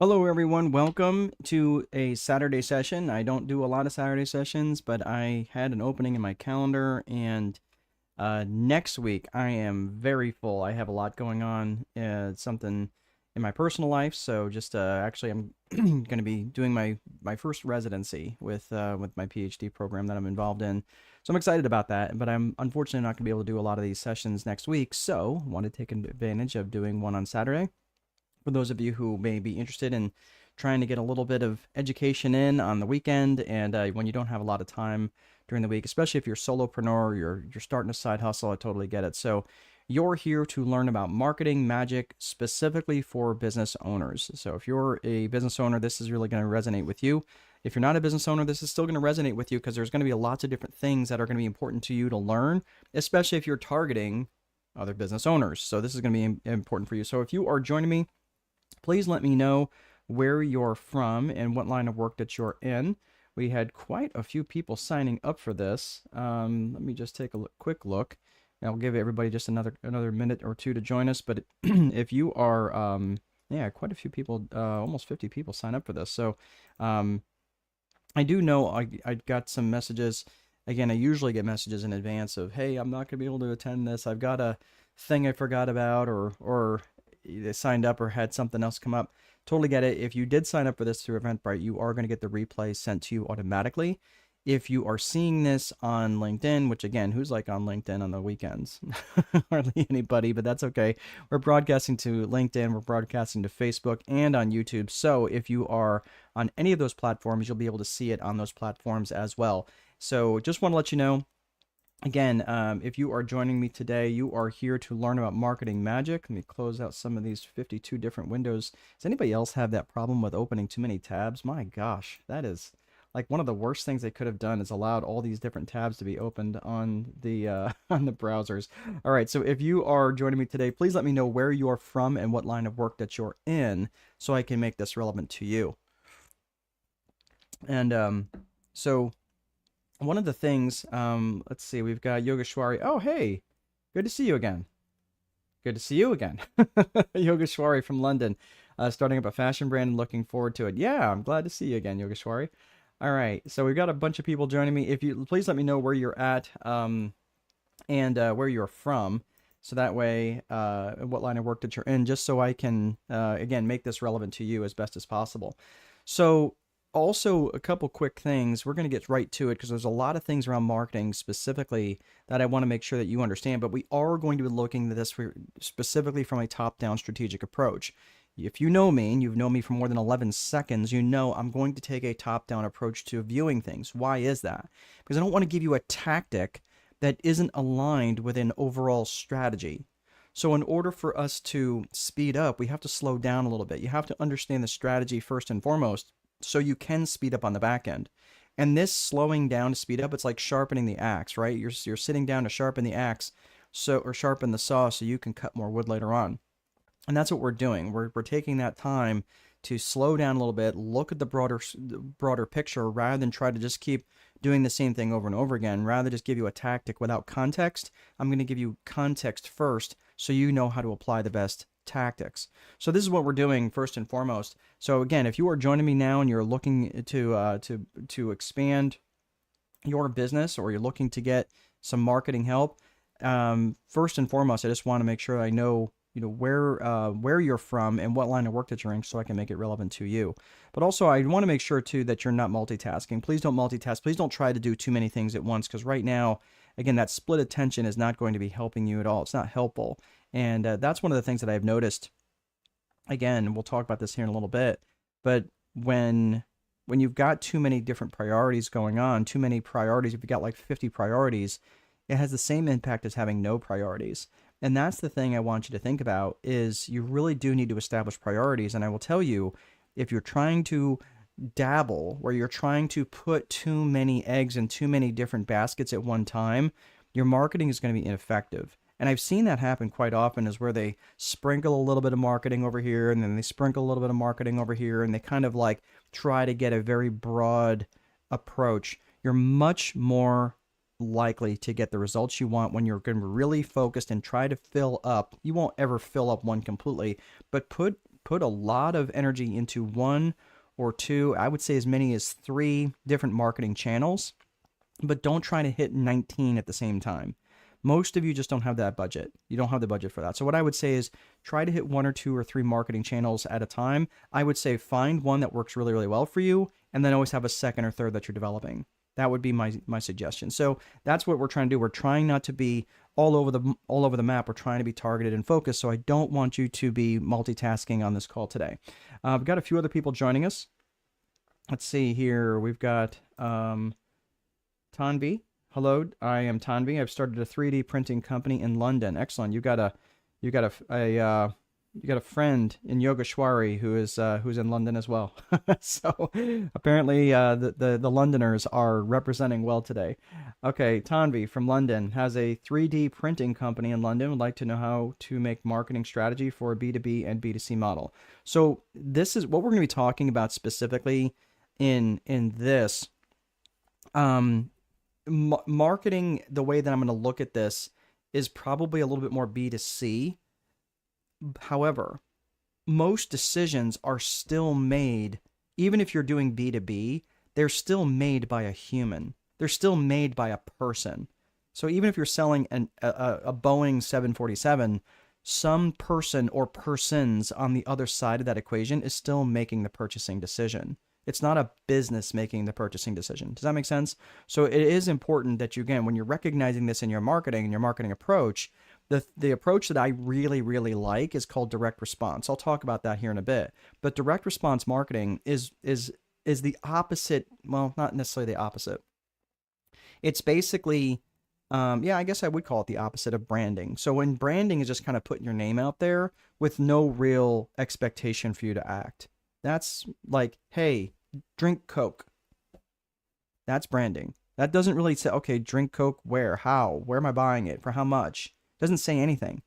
Hello, everyone. Welcome to a Saturday session. I don't do a lot of Saturday sessions, but I had an opening in my calendar, and next week I am very full. I have a lot going on, something in my personal life. So just actually, I'm going to be doing my first residency with my PhD program that I'm involved in. So I'm excited about that, but I'm unfortunately not going to be able to do a lot of these sessions next week. So I want to take advantage of doing one on Saturday for those of you who may be interested in trying to get a little bit of education in on the weekend and when you don't have a lot of time during the week, especially if you're a solopreneur, or you're starting a side hustle. I totally get it. So you're here to learn about marketing magic specifically for business owners. So if you're a business owner, this is really going to resonate with you. If you're not a business owner, this is still going to resonate with you because there's going to be lots of different things that are going to be important to you to learn, especially if you're targeting other business owners. So this is going to be important for you. So if you are joining me, please let me know where you're from and what line of work that you're in. We had quite a few people signing up for this. Let me just take a quick look. I'll give everybody just another minute or two to join us. But if you are, yeah, quite a few people, almost 50 people sign up for this. So I do know I got some messages. Again, I usually get messages in advance of, hey, I'm not going to be able to attend this. I've got a thing I forgot about, or they signed up or had something else come up. Totally get it. If you did sign up for this through Eventbrite, you are going to get the replay sent to you automatically. If you are seeing this on LinkedIn, which again, who's like on LinkedIn on the weekends? Hardly anybody, but that's okay. We're broadcasting to LinkedIn, we're broadcasting to Facebook and on YouTube. So if you are on any of those platforms, you'll be able to see it on those platforms as well. So just want to let you know, again, if you are joining me today, you are here to learn about marketing magic. Let me close out some of these 52 different windows. Does anybody else have that problem with opening too many tabs? My gosh, that is like one of the worst things they could have done, is allowed all these different tabs to be opened on the on the browsers. All right, so if you are joining me today, please let me know where you are from and what line of work that you're in, so I can make this relevant to you. And so one of the things, let's see, we've got Yogeshwari. Oh, hey, good to see you again. Good to see you again. Yogeshwari from London, starting up a fashion brand and looking forward to it. Yeah, I'm glad to see you again, Yogeshwari. All right, so we've got a bunch of people joining me. If you please let me know where you're at, and where you're from, so that way, what line of work that you're in, just so I can, again, make this relevant to you as best as possible. So also a couple quick things. We're going to get right to it because there's a lot of things around marketing specifically that I want to make sure that you understand, but we are going to be looking at this specifically from a top-down strategic approach. If you know me, and you've known me for more than 11 seconds, you know I'm going to take a top-down approach to viewing things. Why is that? Because I don't want to give you a tactic that isn't aligned with an overall strategy. So in order for us to speed up, we have to slow down a little bit. You have to understand the strategy first and foremost, so you can speed up on the back end. And this slowing down to speed up, it's like sharpening the axe, right? You're sitting down to sharpen the axe, or sharpen the saw, so you can cut more wood later on. And that's what we're doing. We're taking that time to slow down a little bit, look at the broader picture, rather than try to just keep doing the same thing over and over again. Rather just give you a tactic without context, I'm going to give you context first, so you know how to apply the best tactics. So this is what we're doing first and foremost. So again, if you are joining me now and you're looking to expand your business, or you're looking to get some marketing help, first and foremost, I just want to make sure I know where you're from and what line of work that you're in, so I can make it relevant to you. But also, I want to make sure too that you're not multitasking. Please don't multitask. Please don't try to do too many things at once, because right now, again, that split attention is not going to be helping you at all. It's not helpful. And that's one of the things that I've noticed. Again, we'll talk about this here in a little bit, but when you've got too many different priorities going on, too many priorities, if you've got like 50 priorities, it has the same impact as having no priorities. And that's the thing I want you to think about, is you really do need to establish priorities. And I will tell you, if you're trying to dabble, where you're trying to put too many eggs in too many different baskets at one time, your marketing is going to be ineffective. And I've seen that happen quite often, is where they sprinkle a little bit of marketing over here, and then they sprinkle a little bit of marketing over here, and they kind of like try to get a very broad approach. You're much more likely to get the results you want when you're going to be really focused and try to fill up. You won't ever fill up one completely, but put put a lot of energy into one or two, I would say as many as 3 different marketing channels, but don't try to hit 19 at the same time. Most of you just don't have that budget. You don't have the budget for that. So what I would say is try to hit 1 or 2 or 3 marketing channels at a time. I would say find one that works really, really well for you, and then always have a second or third that you're developing. That would be my suggestion. So that's what we're trying to do. We're trying not to be all over the map. We're trying to be targeted and focused. So I don't want you to be multitasking on this call today. We've got a few other people joining us. Let's see here. We've got Tanvi. Hello, I am Tanvi. I've started a 3D printing company in London. Excellent. You got a friend in Yogeshwari who's in London as well. So apparently the Londoners are representing well today. Okay, Tanvi from London has a 3D printing company in London. Would like to know how to make marketing strategy for a B2B and B2C model. So this is what we're going to be talking about specifically in this. Marketing, the way that I'm going to look at this is probably a little bit more B2C. However, most decisions are still made, even if you're doing B2B, they're still made by a human. They're still made by a person. So even if you're selling a Boeing 747, some person or persons on the other side of that equation is still making the purchasing decision. It's not a business making the purchasing decision. Does that make sense? So it is important that you, again, when you're recognizing this in your marketing and your marketing approach, the approach that I really, really like is called direct response. I'll talk about that here in a bit. But direct response marketing is the opposite. Well, not necessarily the opposite. It's basically, I guess I would call it the opposite of branding. So when branding is just kind of putting your name out there with no real expectation for you to act. That's like, hey, drink Coke. That's branding. That doesn't really say, okay, drink Coke where, how, where am I buying it, for how much? Doesn't say anything.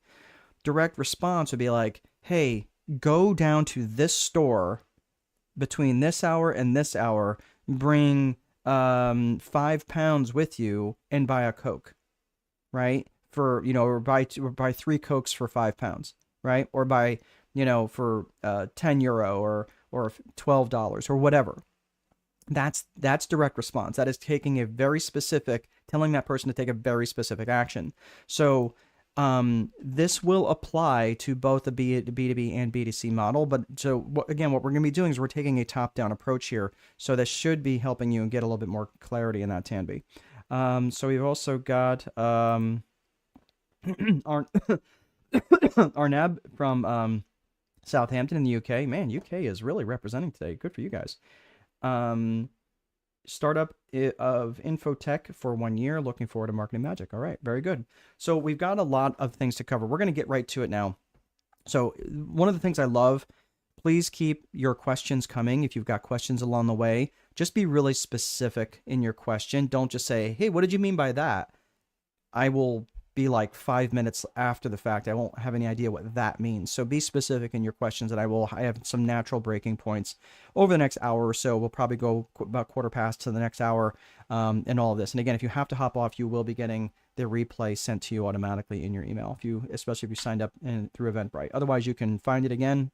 Direct response would be like, hey, go down to this store between this hour and this hour, bring 5 pounds with you and buy a Coke, right? For, or buy 3 Cokes for 5 pounds, right? Or buy, for €10 or $12 or whatever. That's direct response. That is taking a very specific, telling that person to take a very specific action. So this will apply to both the B2B and B2C model. But so again, what we're going to be doing is we're taking a top-down approach here. So this should be helping you and get a little bit more clarity in that, Tanvi. So we've also got Arnab from Southampton in the UK. Man, UK is really representing today. Good for you guys. Startup of Infotech for 1 year. Looking forward to marketing magic. All right, very good. So we've got a lot of things to cover. We're going to get right to it now. So one of the things I love, please keep your questions coming. If you've got questions along the way, just be really specific in your question. Don't just say, hey, what did you mean by that? I will be like 5 minutes after the fact. I won't have any idea what that means. So be specific in your questions, and I have some natural breaking points over the next hour or so. We'll probably go about 1/4 to the next hour and all of this. And again, if you have to hop off, you will be getting the replay sent to you automatically in your email, especially if you signed up through Eventbrite. Otherwise, you can find it again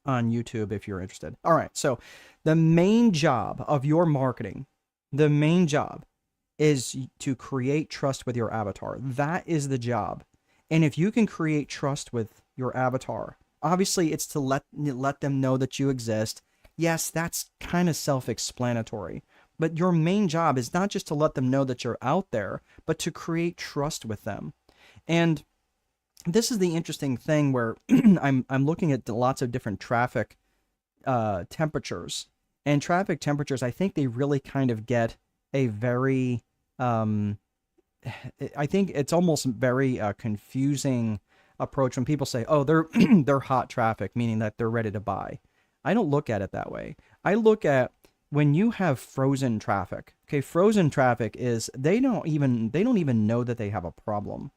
on YouTube if you're interested. All right. So the main job of your marketing, is to create trust with your avatar. That is the job. And if you can create trust with your avatar, obviously it's to let them know that you exist. Yes, that's kind of self-explanatory. But your main job is not just to let them know that you're out there, but to create trust with them. And this is the interesting thing where I'm looking at lots of different traffic temperatures. And traffic temperatures, I think they really kind of get a very I think it's almost very confusing approach when people say, oh, they're hot traffic, meaning that they're ready to buy. I don't look at it that way. I look at when you have frozen traffic. Okay, frozen traffic is they don't even know that they have a problem.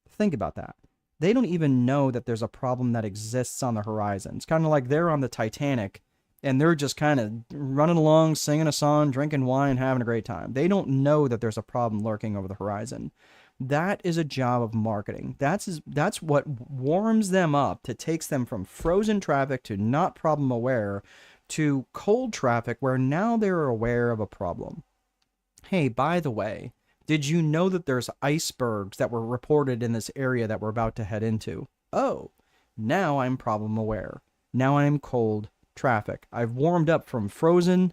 Think about that. They don't even know that there's a problem that exists on the horizon. It's kind of like they're on the Titanic and they're just kind of running along, singing a song, drinking wine, having a great time. They don't know that there's a problem lurking over the horizon. That is a job of marketing. That's what warms them up, that takes them from frozen traffic to not problem aware to cold traffic where now they're aware of a problem. Hey, by the way, did you know that there's icebergs that were reported in this area that we're about to head into? Oh, now I'm problem aware. Now I'm cold traffic. I've warmed up from frozen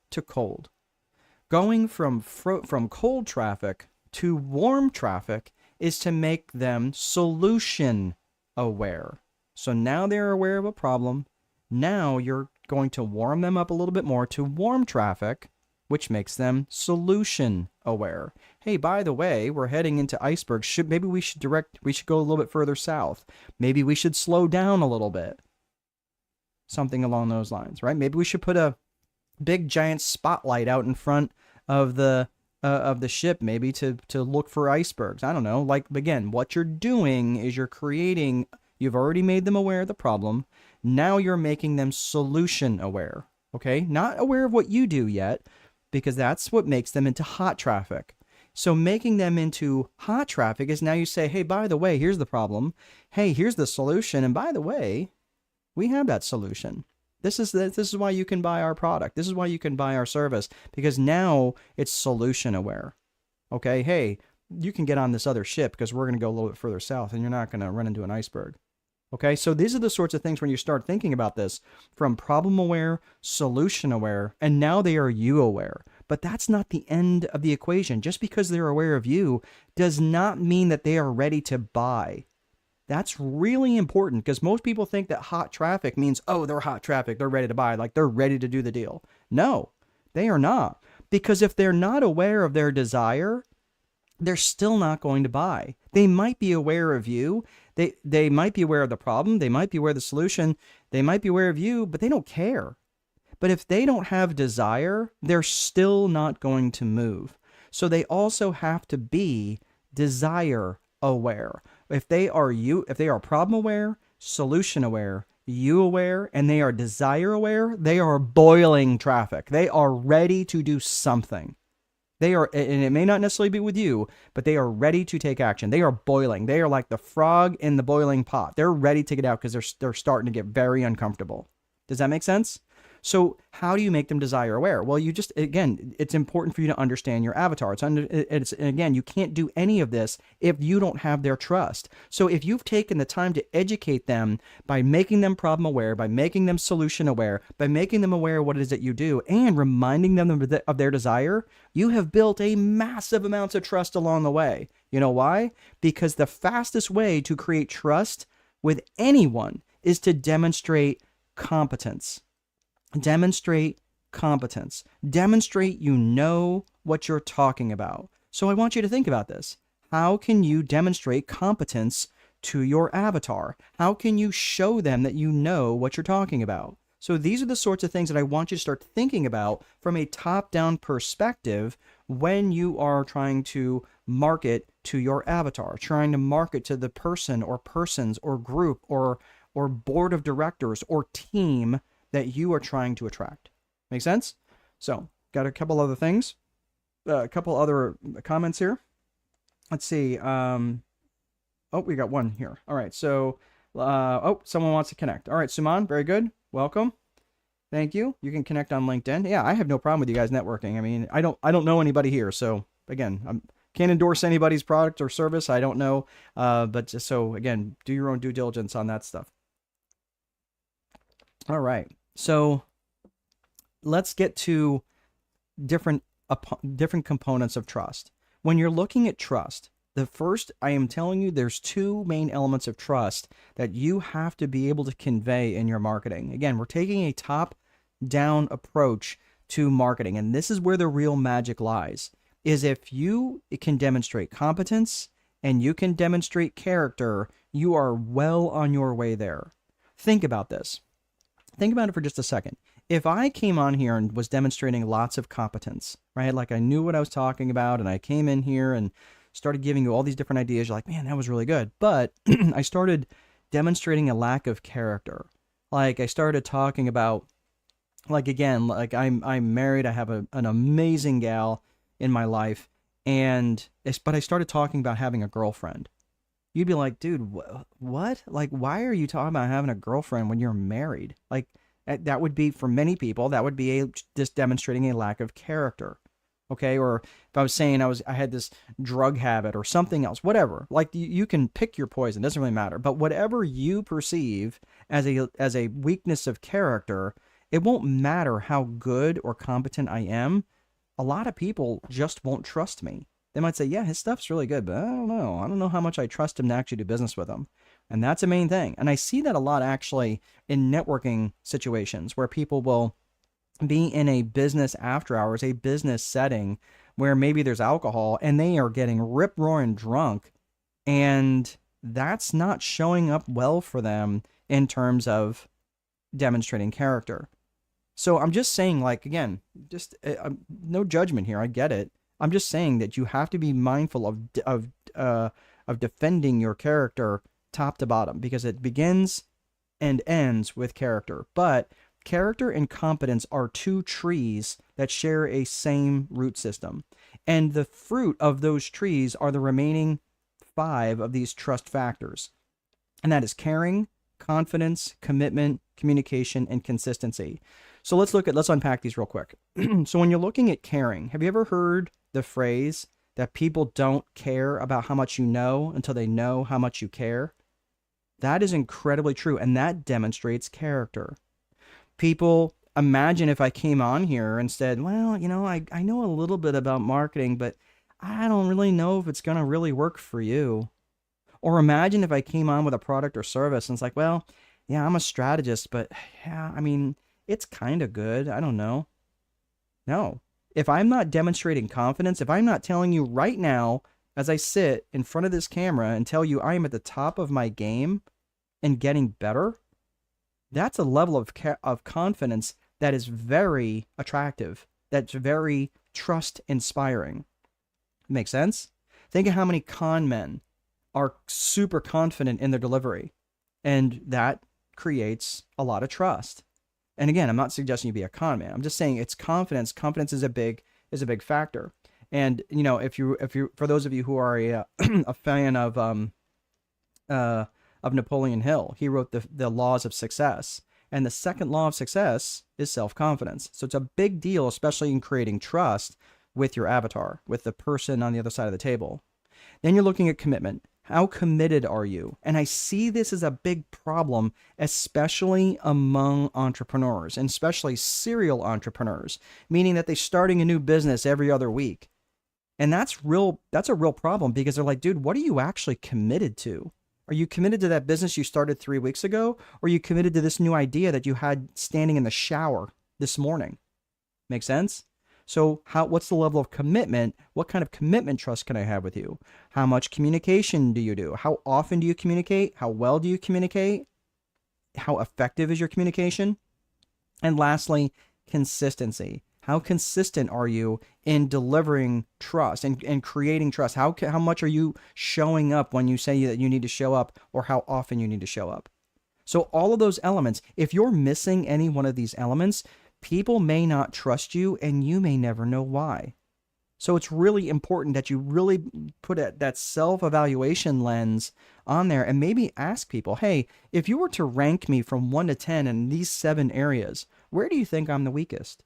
to cold. Going from cold traffic to warm traffic is to make them solution aware. So now they're aware of a problem. Now you're going to warm them up a little bit more to warm traffic, which makes them solution aware. Hey, by the way, we're heading into icebergs. Maybe we should go a little bit further south. Maybe we should slow down a little bit. Something along those lines, right? Maybe we should put a big giant spotlight out in front of the ship, maybe to look for icebergs. I don't know. Like, again, what you're doing is you've already made them aware of the problem. Now you're making them solution aware. Okay? Not aware of what you do yet, because that's what makes them into hot traffic. So making them into hot traffic is now you say, hey, by the way, here's the problem. Hey, here's the solution. And by the way, we have that solution. This is why you can buy our product. This is why you can buy our service, because now it's solution aware. Okay, hey, you can get on this other ship because we're going to go a little bit further south and you're not going to run into an iceberg. Okay, so these are the sorts of things when you start thinking about this, from problem aware, solution aware, and now they are you aware. But that's not the end of the equation. Just because they're aware of you does not mean that they are ready to buy. That's really important, because most people think that hot traffic means, oh, they're hot traffic, they're ready to buy, like they're ready to do the deal. No, they are not. Because if they're not aware of their desire, they're still not going to buy. They might be aware of you. They might be aware of the problem. They might be aware of the solution. They might be aware of you, but they don't care. But if they don't have desire, they're still not going to move. So they also have to be desire aware. If they are problem aware, solution aware, you aware, and they are desire aware, they are boiling traffic. They are ready to do something. They are, and it may not necessarily be with you, but they are ready to take action. They are boiling. They are like the frog in the boiling pot. They're ready to get out because they're starting to get very uncomfortable. Does that make sense? So how do you make them desire aware? Well, again, it's important for you to understand your avatar. Again, you can't do any of this if you don't have their trust. So if you've taken the time to educate them by making them problem aware, by making them solution aware, by making them aware of what it is that you do, and reminding them of their desire, you have built a massive amounts of trust along the way. You know why? Because the fastest way to create trust with anyone is to demonstrate competence. Demonstrate competence. Demonstrate you know what you're talking about. So I want you to think about this. How can you demonstrate competence to your avatar? How can you show them that you know what you're talking about? So these are the sorts of things that I want you to start thinking about from a top-down perspective when you are trying to market to your avatar, trying to market to the person or persons or group or board of directors or team that you are trying to attract. Make sense? So, got a couple other things. A couple other comments here. Let's see. We got one here. All right. So, someone wants to connect. All right, Suman, very good. Welcome. Thank you. You can connect on LinkedIn. Yeah, I have no problem with you guys networking. I mean, I don't know anybody here. So, again, I can't endorse anybody's product or service. I don't know. But just so, again, do your own due diligence on that stuff. All right. So let's get to different components of trust. When you're looking at trust, the first, I am telling you, there's two main elements of trust that you have to be able to convey in your marketing. Again, we're taking a top-down approach to marketing, and this is where the real magic lies, is if you can demonstrate competence and you can demonstrate character, you are well on your way there. Think about this. Think about it for just a second. If I came on here and was demonstrating lots of competence, right? Like I knew what I was talking about and I came in here and started giving you all these different ideas. You're like, man, that was really good. But I started demonstrating a lack of character. Like I started talking about, like, again, like I'm married. I have an amazing gal in my life. But I started talking about having a girlfriend. You'd be like, dude, what? Like, why are you talking about having a girlfriend when you're married? Like, that would be, for many people, that would be just demonstrating a lack of character. Okay. Or if I was saying I had this drug habit or something else, whatever, like you can pick your poison. Doesn't really matter. But whatever you perceive as a weakness of character, it won't matter how good or competent I am. A lot of people just won't trust me. They might say, yeah, his stuff's really good, but I don't know. I don't know how much I trust him to actually do business with him. And that's a main thing. And I see that a lot actually in networking situations where people will be in a business after hours, a business setting where maybe there's alcohol and they are getting rip roaring drunk. And that's not showing up well for them in terms of demonstrating character. So I'm just saying, like, again, just no judgment here. I get it. I'm just saying that you have to be mindful of defending your character top to bottom, because it begins and ends with character. But character and competence are two trees that share a same root system, and the fruit of those trees are the remaining 5 of these trust factors, and that is caring, confidence, commitment, communication, and consistency. So let's unpack these real quick. So when you're looking at caring, have you ever heard the phrase that people don't care about how much you know until they know how much you care? That is incredibly true, and that demonstrates character. People imagine if I came on here and said, well, I know a little bit about marketing, but I don't really know if it's going to really work for you. Or imagine if I came on with a product or service and it's like, well, yeah, I'm a strategist, but yeah, I mean, it's kind of good. I don't know. No. If I'm not demonstrating confidence, if I'm not telling you right now, as I sit in front of this camera and tell you I am at the top of my game and getting better, that's a level of confidence that is very attractive. That's very trust inspiring. Make sense? Think of how many con men are super confident in their delivery, and that creates a lot of trust. And again, I'm not suggesting you be a con man. I'm just saying it's confidence. Confidence is a big factor. And if you for those of you who are a fan of Napoleon Hill, he wrote the laws of success. And the second law of success is self-confidence. So it's a big deal, especially in creating trust with your avatar, with the person on the other side of the table. Then you're looking at commitment. How committed are you? And I see this as a big problem, especially among entrepreneurs, and especially serial entrepreneurs, meaning that they're starting a new business every other week. And that's a real problem, because they're like, dude, what are you actually committed to? Are you committed to that business you started 3 weeks ago? Or are you committed to this new idea that you had standing in the shower this morning? Make sense? So what's the level of commitment? What kind of commitment trust can I have with you? How much communication do you do? How often do you communicate? How well do you communicate? How effective is your communication? And lastly, consistency. How consistent are you in delivering trust and creating trust? How much are you showing up when you say that you need to show up, or how often you need to show up? So all of those elements, if you're missing any one of these elements, people may not trust you, and you may never know why. So it's really important that you really put that self-evaluation lens on there, and maybe ask people, hey, if you were to rank me from 1 to 10 in these 7 areas, where do you think I'm the weakest?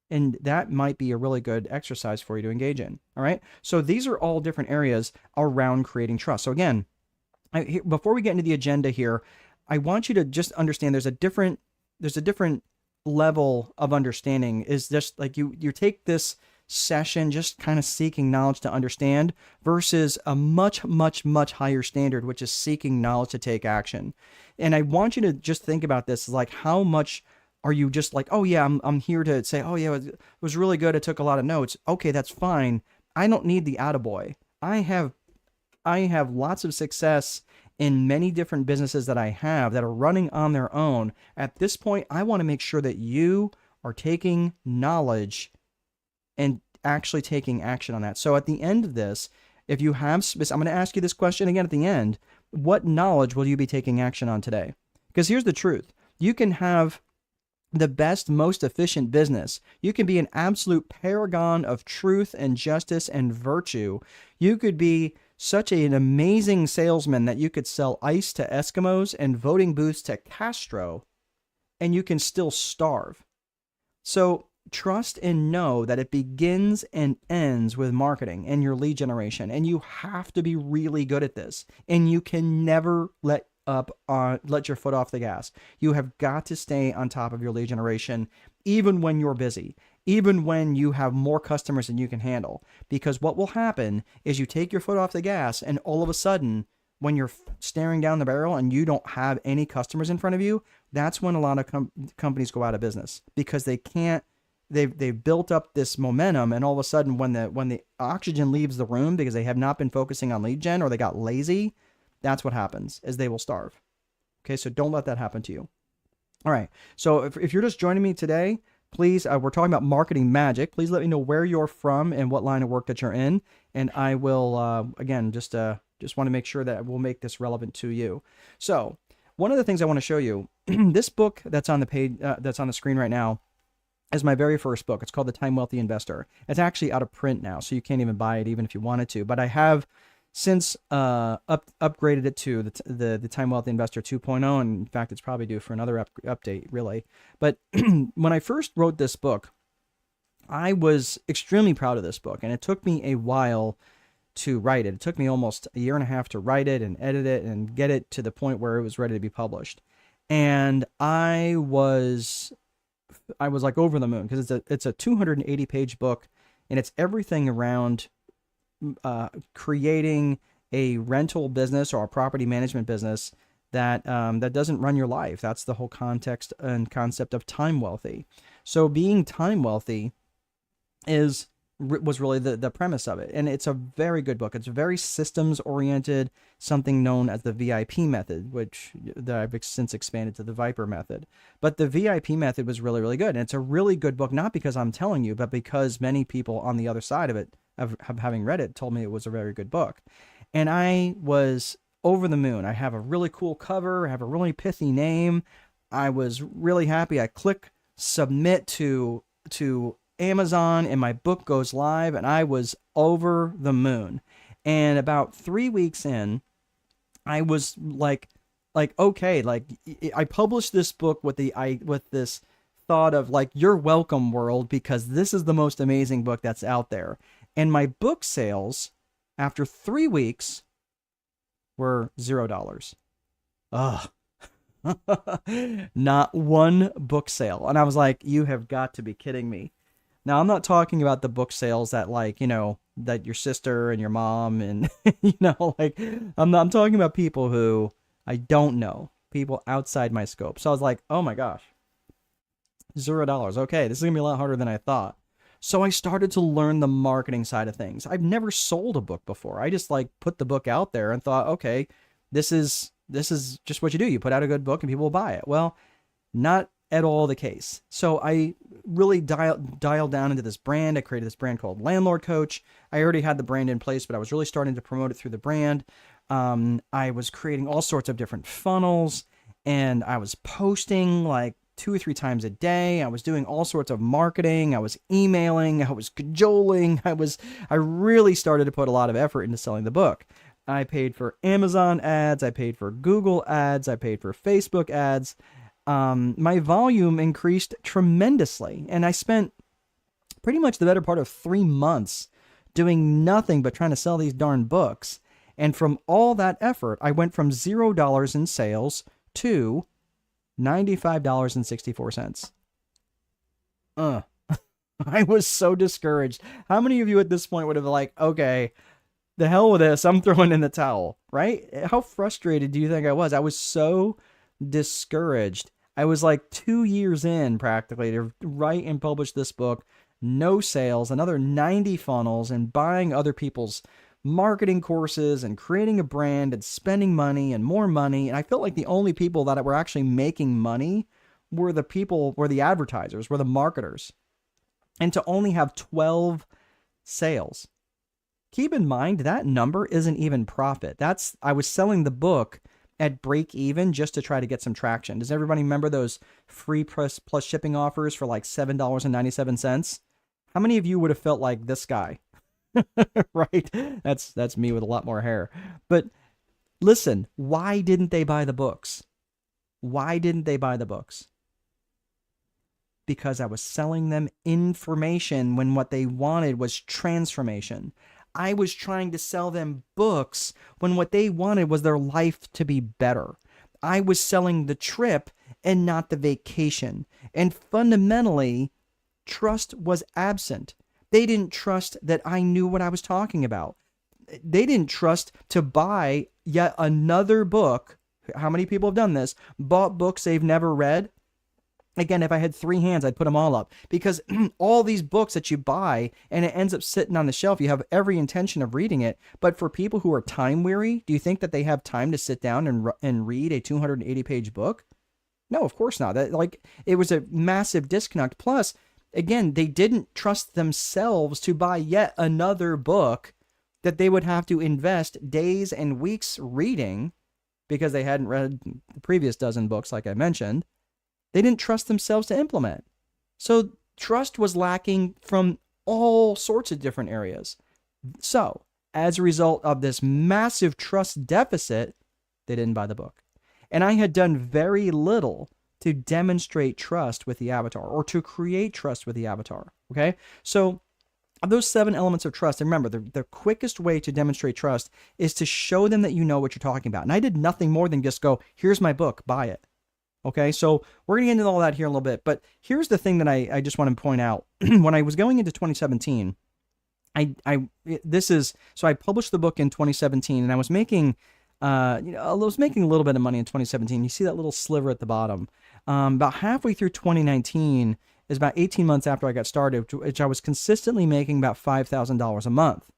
And that might be a really good exercise for you to engage in. All right. So these are all different areas around creating trust. So again, before we get into the agenda here, I want you to just understand there's a different level of understanding. Is just like you take this session just kind of seeking knowledge to understand, versus a much, much, much higher standard, which is seeking knowledge to take action. And I want you to just think about this, like, how much are you just like, oh yeah, I'm here to say, oh yeah, it was really good, I took a lot of notes. Okay, that's fine. I don't need the attaboy. I have lots of success in many different businesses that I have that are running on their own. At this point, I want to make sure that you are taking knowledge and actually taking action on that. So at the end of this, if you have, I'm going to ask you this question again at the end. What knowledge will you be taking action on today? Because here's the truth. You can have the best, most efficient business. You can be an absolute paragon of truth and justice and virtue. You could be such an amazing salesman that you could sell ice to Eskimos and voting booths to Castro, and you can still starve. So trust and know that it begins and ends with marketing and your lead generation. And you have to be really good at this. And you can never let your foot off the gas. You have got to stay on top of your lead generation, even when you're busy, even when you have more customers than you can handle. Because what will happen is you take your foot off the gas, and all of a sudden, when you're staring down the barrel and you don't have any customers in front of you, that's when a lot of companies go out of business, because they can't. They've built up this momentum, and all of a sudden, when the oxygen leaves the room because they have not been focusing on lead gen or they got lazy, that's what happens, is they will starve. Okay, so don't let that happen to you. All right, so if you're just joining me today, please, we're talking about marketing magic. Please let me know where you're from and what line of work that you're in, and I will, again, just want to make sure that we'll make this relevant to you. So one of the things I want to show you, this book that's on the page, that's on the screen right now, is my very first book. It's called The Time Wealthy Investor. It's actually out of print now, so you can't even buy it even if you wanted to, but I have since upgraded it to the Time Wealthy Investor 2.0, and in fact, it's probably due for another update, really. But when I first wrote this book, I was extremely proud of this book, and it took me a while to write it. It took me almost a year and a half to write it and edit it and get it to the point where it was ready to be published. And I was like over the moon, because it's a 280-page book, and it's everything around creating a rental business or a property management business that doesn't run your life. That's the whole context and concept of time wealthy. So being time wealthy was really the premise of it, and it's a very good book. It's very systems oriented, something known as the VIP method, which I've since expanded to the Viper method. But the VIP method was really, really good, and it's a really good book, not because I'm telling you, but because many people on the other side of it, having read it, told me it was a very good book. And I was over the moon. I have a really cool cover. I have a really pithy name. I was really happy. I click submit to Amazon, and my book goes live, and I was over the moon. And about 3 weeks in, I was like, okay, like I published this book with this thought of like, you're welcome, world, because this is the most amazing book that's out there. And my book sales after 3 weeks were $0. Ugh. Not one book sale. And I was like, you have got to be kidding me. Now, I'm not talking about the book sales that, like, you know, that your sister and your mom and, you know, like, I'm talking about people who I don't know, people outside my scope. So I was like, oh my gosh, $0. Okay, this is gonna be a lot harder than I thought. So I started to learn the marketing side of things. I've never sold a book before. I just like put the book out there and thought, okay, this is just what you do. You put out a good book and people will buy it. Well, not at all the case. So I really dialed down into this brand. I created this brand called Landlord Coach. I already had the brand in place, but I was really starting to promote it through the brand. I was creating all sorts of different funnels, and I was posting like 2 or 3 times a day. I was doing all sorts of marketing. I was emailing. I was cajoling. I really started to put a lot of effort into selling the book. I paid for Amazon ads. I paid for Google ads. I paid for Facebook ads. My volume increased tremendously, and I spent pretty much the better part of 3 months doing nothing but trying to sell these darn books. And from all that effort, I went from $0 in sales to $95.64. I was so discouraged. How many of you at this point would have like, okay, the hell with this, I'm throwing in the towel, right? How frustrated do you think I was? I was so discouraged. I was like 2 years in practically to write and publish this book, no sales, another 90 funnels, and buying other people's marketing courses and creating a brand and spending money and more money. And I felt like the only people that were actually making money were the advertisers, were the marketers. And to only have 12 sales. Keep in mind that number isn't even profit. I was selling the book at break even just to try to get some traction. Does everybody remember those free plus shipping offers for like $7.97? How many of you would have felt like this guy? Right? That's me with a lot more hair. But listen, why didn't they buy the books? Why didn't they buy the books? Because I was selling them information when what they wanted was transformation. I was trying to sell them books when what they wanted was their life to be better. I was selling the trip and not the vacation. And fundamentally, trust was absent. They didn't trust that I knew what I was talking about. They didn't trust to buy yet another book. How many people have done this? Bought books they've never read? Again, if I had 3 hands, I'd put them all up, because all these books that you buy and it ends up sitting on the shelf, you have every intention of reading it. But for people who are time weary, do you think that they have time to sit down and read a 280-page book? No, of course not. It was a massive disconnect. Plus, again, they didn't trust themselves to buy yet another book that they would have to invest days and weeks reading because they hadn't read the previous dozen books, like I mentioned. They didn't trust themselves to implement. So trust was lacking from all sorts of different areas. So as a result of this massive trust deficit, they didn't buy the book. And I had done very little to demonstrate trust with the avatar, or to create trust with the avatar. Okay. So of those 7 elements of trust, and remember, the quickest way to demonstrate trust is to show them that you know what you're talking about. And I did nothing more than just go, here's my book, buy it. Okay, so we're going to get into all that here in a little bit, but here's the thing that I just want to point out. When I was going into 2017, I published the book in 2017, and I was making, I was making a little bit of money in 2017. You see that little sliver at the bottom. About halfway through 2019 is about 18 months after I got started, which I was consistently making about $5,000 a month.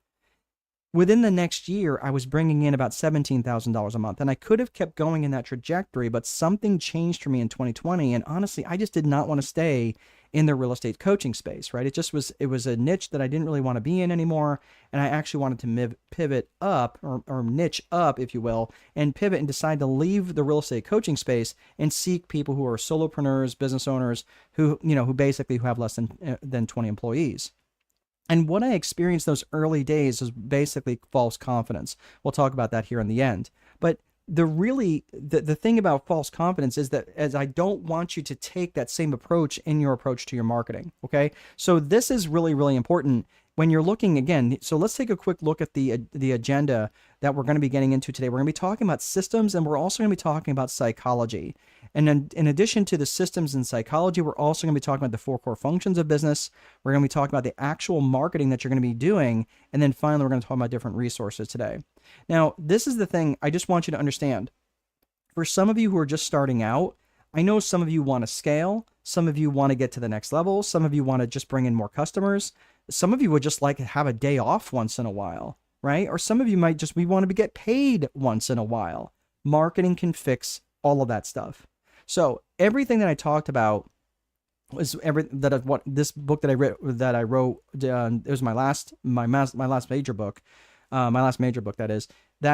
Within the next year, I was bringing in about $17,000 a month, and I could have kept going in that trajectory, but something changed for me in 2020, and honestly, I just did not want to stay in the real estate coaching space, right? It was a niche that I didn't really want to be in anymore, and I actually wanted to pivot up, or niche up, if you will, and pivot and decide to leave the real estate coaching space and seek people who are solopreneurs, business owners, who have less than 20 employees. And what I experienced those early days was basically false confidence. We'll talk about that here in the end. But the thing about false confidence is that, as I don't want you to take that same approach in your approach to your marketing. Okay. So this is really, really important when you're looking again. So let's take a quick look at the agenda that we're going to be getting into today. We're going to be talking about systems, and we're also going to be talking about psychology. And then in addition to the systems and psychology, we're also going to be talking about the 4 core functions of business. We're going to be talking about the actual marketing that you're going to be doing. And then finally, we're going to talk about different resources today. Now, this is the thing I just want you to understand. For some of you who are just starting out, I know some of you want to scale. Some of you want to get to the next level. Some of you want to just bring in more customers. Some of you would just like to have a day off once in a while, right? Or some of you might just, we want to get paid once in a while. Marketing can fix all of that stuff. So everything that I talked about was this book that I wrote. It was my last major book, that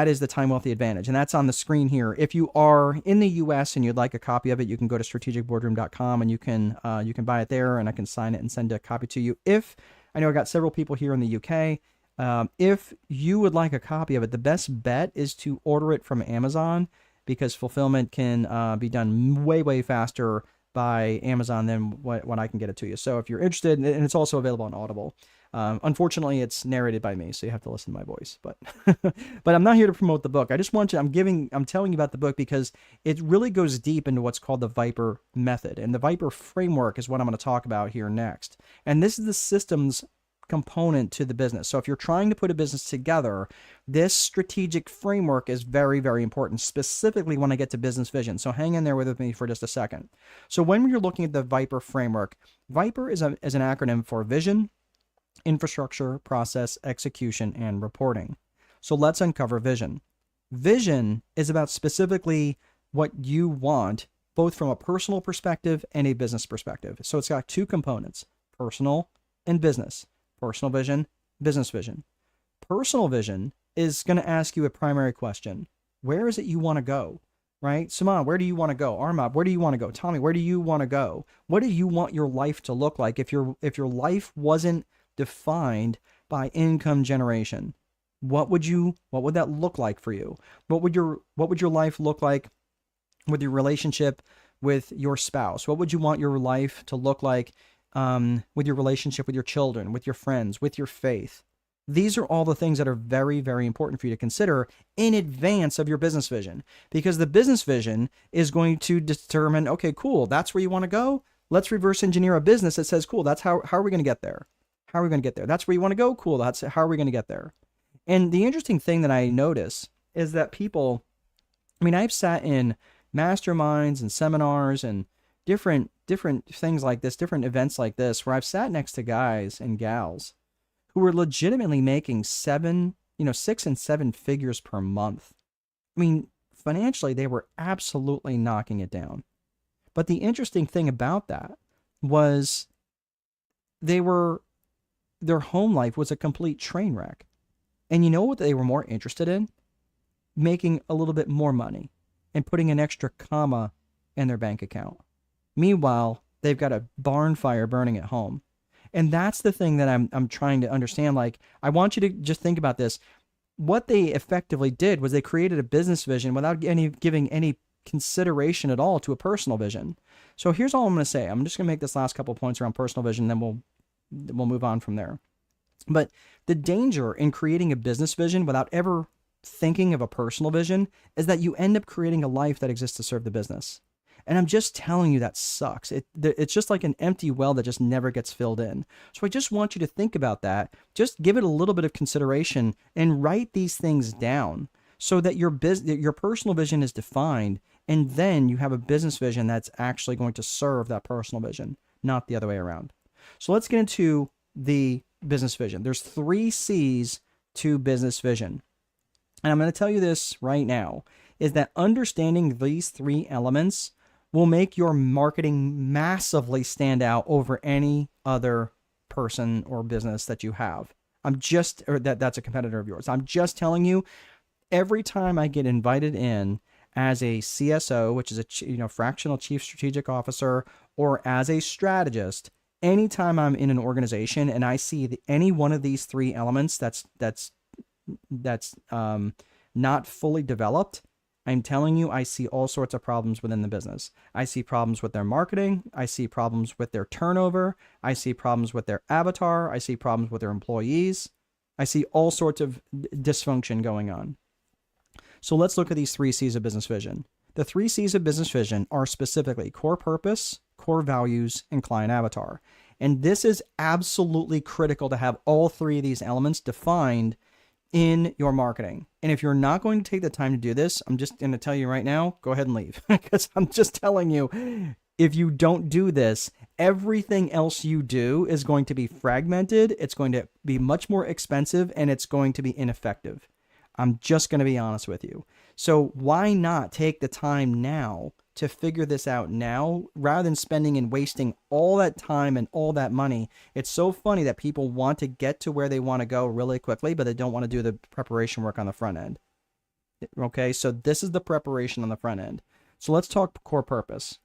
is the Time Wealthy Advantage. And that's on the screen here. If you are in the US and you'd like a copy of it, you can go to strategicboardroom.com and you can buy it there, and I can sign it and send a copy to you. I know I got several people here in the UK. If you would like a copy of it, the best bet is to order it from Amazon, because fulfillment can be done way, way faster by Amazon than when I can get it to you. So if you're interested, and it's also available on Audible. Unfortunately, it's narrated by me, so you have to listen to my voice. But but I'm not here to promote the book. I just want you, I'm telling you about the book because it really goes deep into what's called the Viper method. And the Viper framework is what I'm going to talk about here next. And this is the systems component to the business. So if you're trying to put a business together, this strategic framework is very, very important, specifically when I get to business vision. So hang in there with me for just a second. So when you're looking at the Viper framework, Viper is an acronym for vision, infrastructure, process, execution, and reporting. So let's uncover vision. Vision is about specifically what you want, both from a personal perspective and a business perspective. So it's got 2 components, personal and business. Personal vision, business vision. Personal vision is going to ask you a primary question. Where is it you want to go? right? Saman, where do you want to go? Armab, where do you want to go? Tommy, where do you want to go? What do you want your life to look like if your life wasn't defined by income generation? What would that look like for you? What would your life look like with your relationship with your spouse? What would you want your life to look like with your relationship with your children, with your friends, with your faith? These are all the things that are very, very important for you to consider in advance of your business vision, because the business vision is going to determine, okay, cool, that's where you want to go. Let's reverse engineer a business that says, cool, that's how are we going to get there? How are we going to get there? That's where you want to go. Cool. That's how are we going to get there? And the interesting thing that I notice is that people, I mean, I've sat in masterminds and seminars and different things like this, different events like this, where I've sat next to guys and gals who were legitimately making 6 and 7 figures per month. I mean, financially, they were absolutely knocking it down. But the interesting thing about that was their home life was a complete train wreck. And you know what they were more interested in? Making a little bit more money and putting an extra comma in their bank account. Meanwhile, they've got a barn fire burning at home. And that's the thing that I'm trying to understand. Like, I want you to just think about this. What they effectively did was they created a business vision without giving any consideration at all to a personal vision. So here's all I'm going to say. I'm just going to make this last couple points around personal vision, then we'll move on from there. But the danger in creating a business vision without ever thinking of a personal vision is that you end up creating a life that exists to serve the business. And I'm just telling you, that sucks. It's just like an empty well that just never gets filled in. So I just want you to think about that. Just give it a little bit of consideration and write these things down so that your personal vision is defined, and then you have a business vision that's actually going to serve that personal vision, not the other way around. So let's get into the business vision. There's 3 C's to business vision. And I'm going to tell you this right now, is that understanding these 3 elements will make your marketing massively stand out over any other person or business that you have. That's a competitor of yours. I'm just telling you, every time I get invited in as a CSO, which is a fractional chief strategic officer, or as a strategist, anytime I'm in an organization and I see any one of these 3 elements that's not fully developed, I'm telling you, I see all sorts of problems within the business. I see problems with their marketing. I see problems with their turnover. I see problems with their avatar. I see problems with their employees. I see all sorts of dysfunction going on. So let's look at these 3 C's of business vision. The 3 C's of business vision are specifically core purpose, core values, and client avatar. And this is absolutely critical to have all 3 of these elements defined in your marketing. And if you're not going to take the time to do this, I'm just going to tell you right now, go ahead and leave. Because I'm just telling you, if you don't do this, everything else you do is going to be fragmented. It's going to be much more expensive, and it's going to be ineffective. I'm just going to be honest with you. So why not take the time now to figure this out now, rather than spending and wasting all that time and all that money? It's so funny that people want to get to where they want to go really quickly, but they don't want to do the preparation work on the front end. Okay, so this is the preparation on the front end. So let's talk core purpose.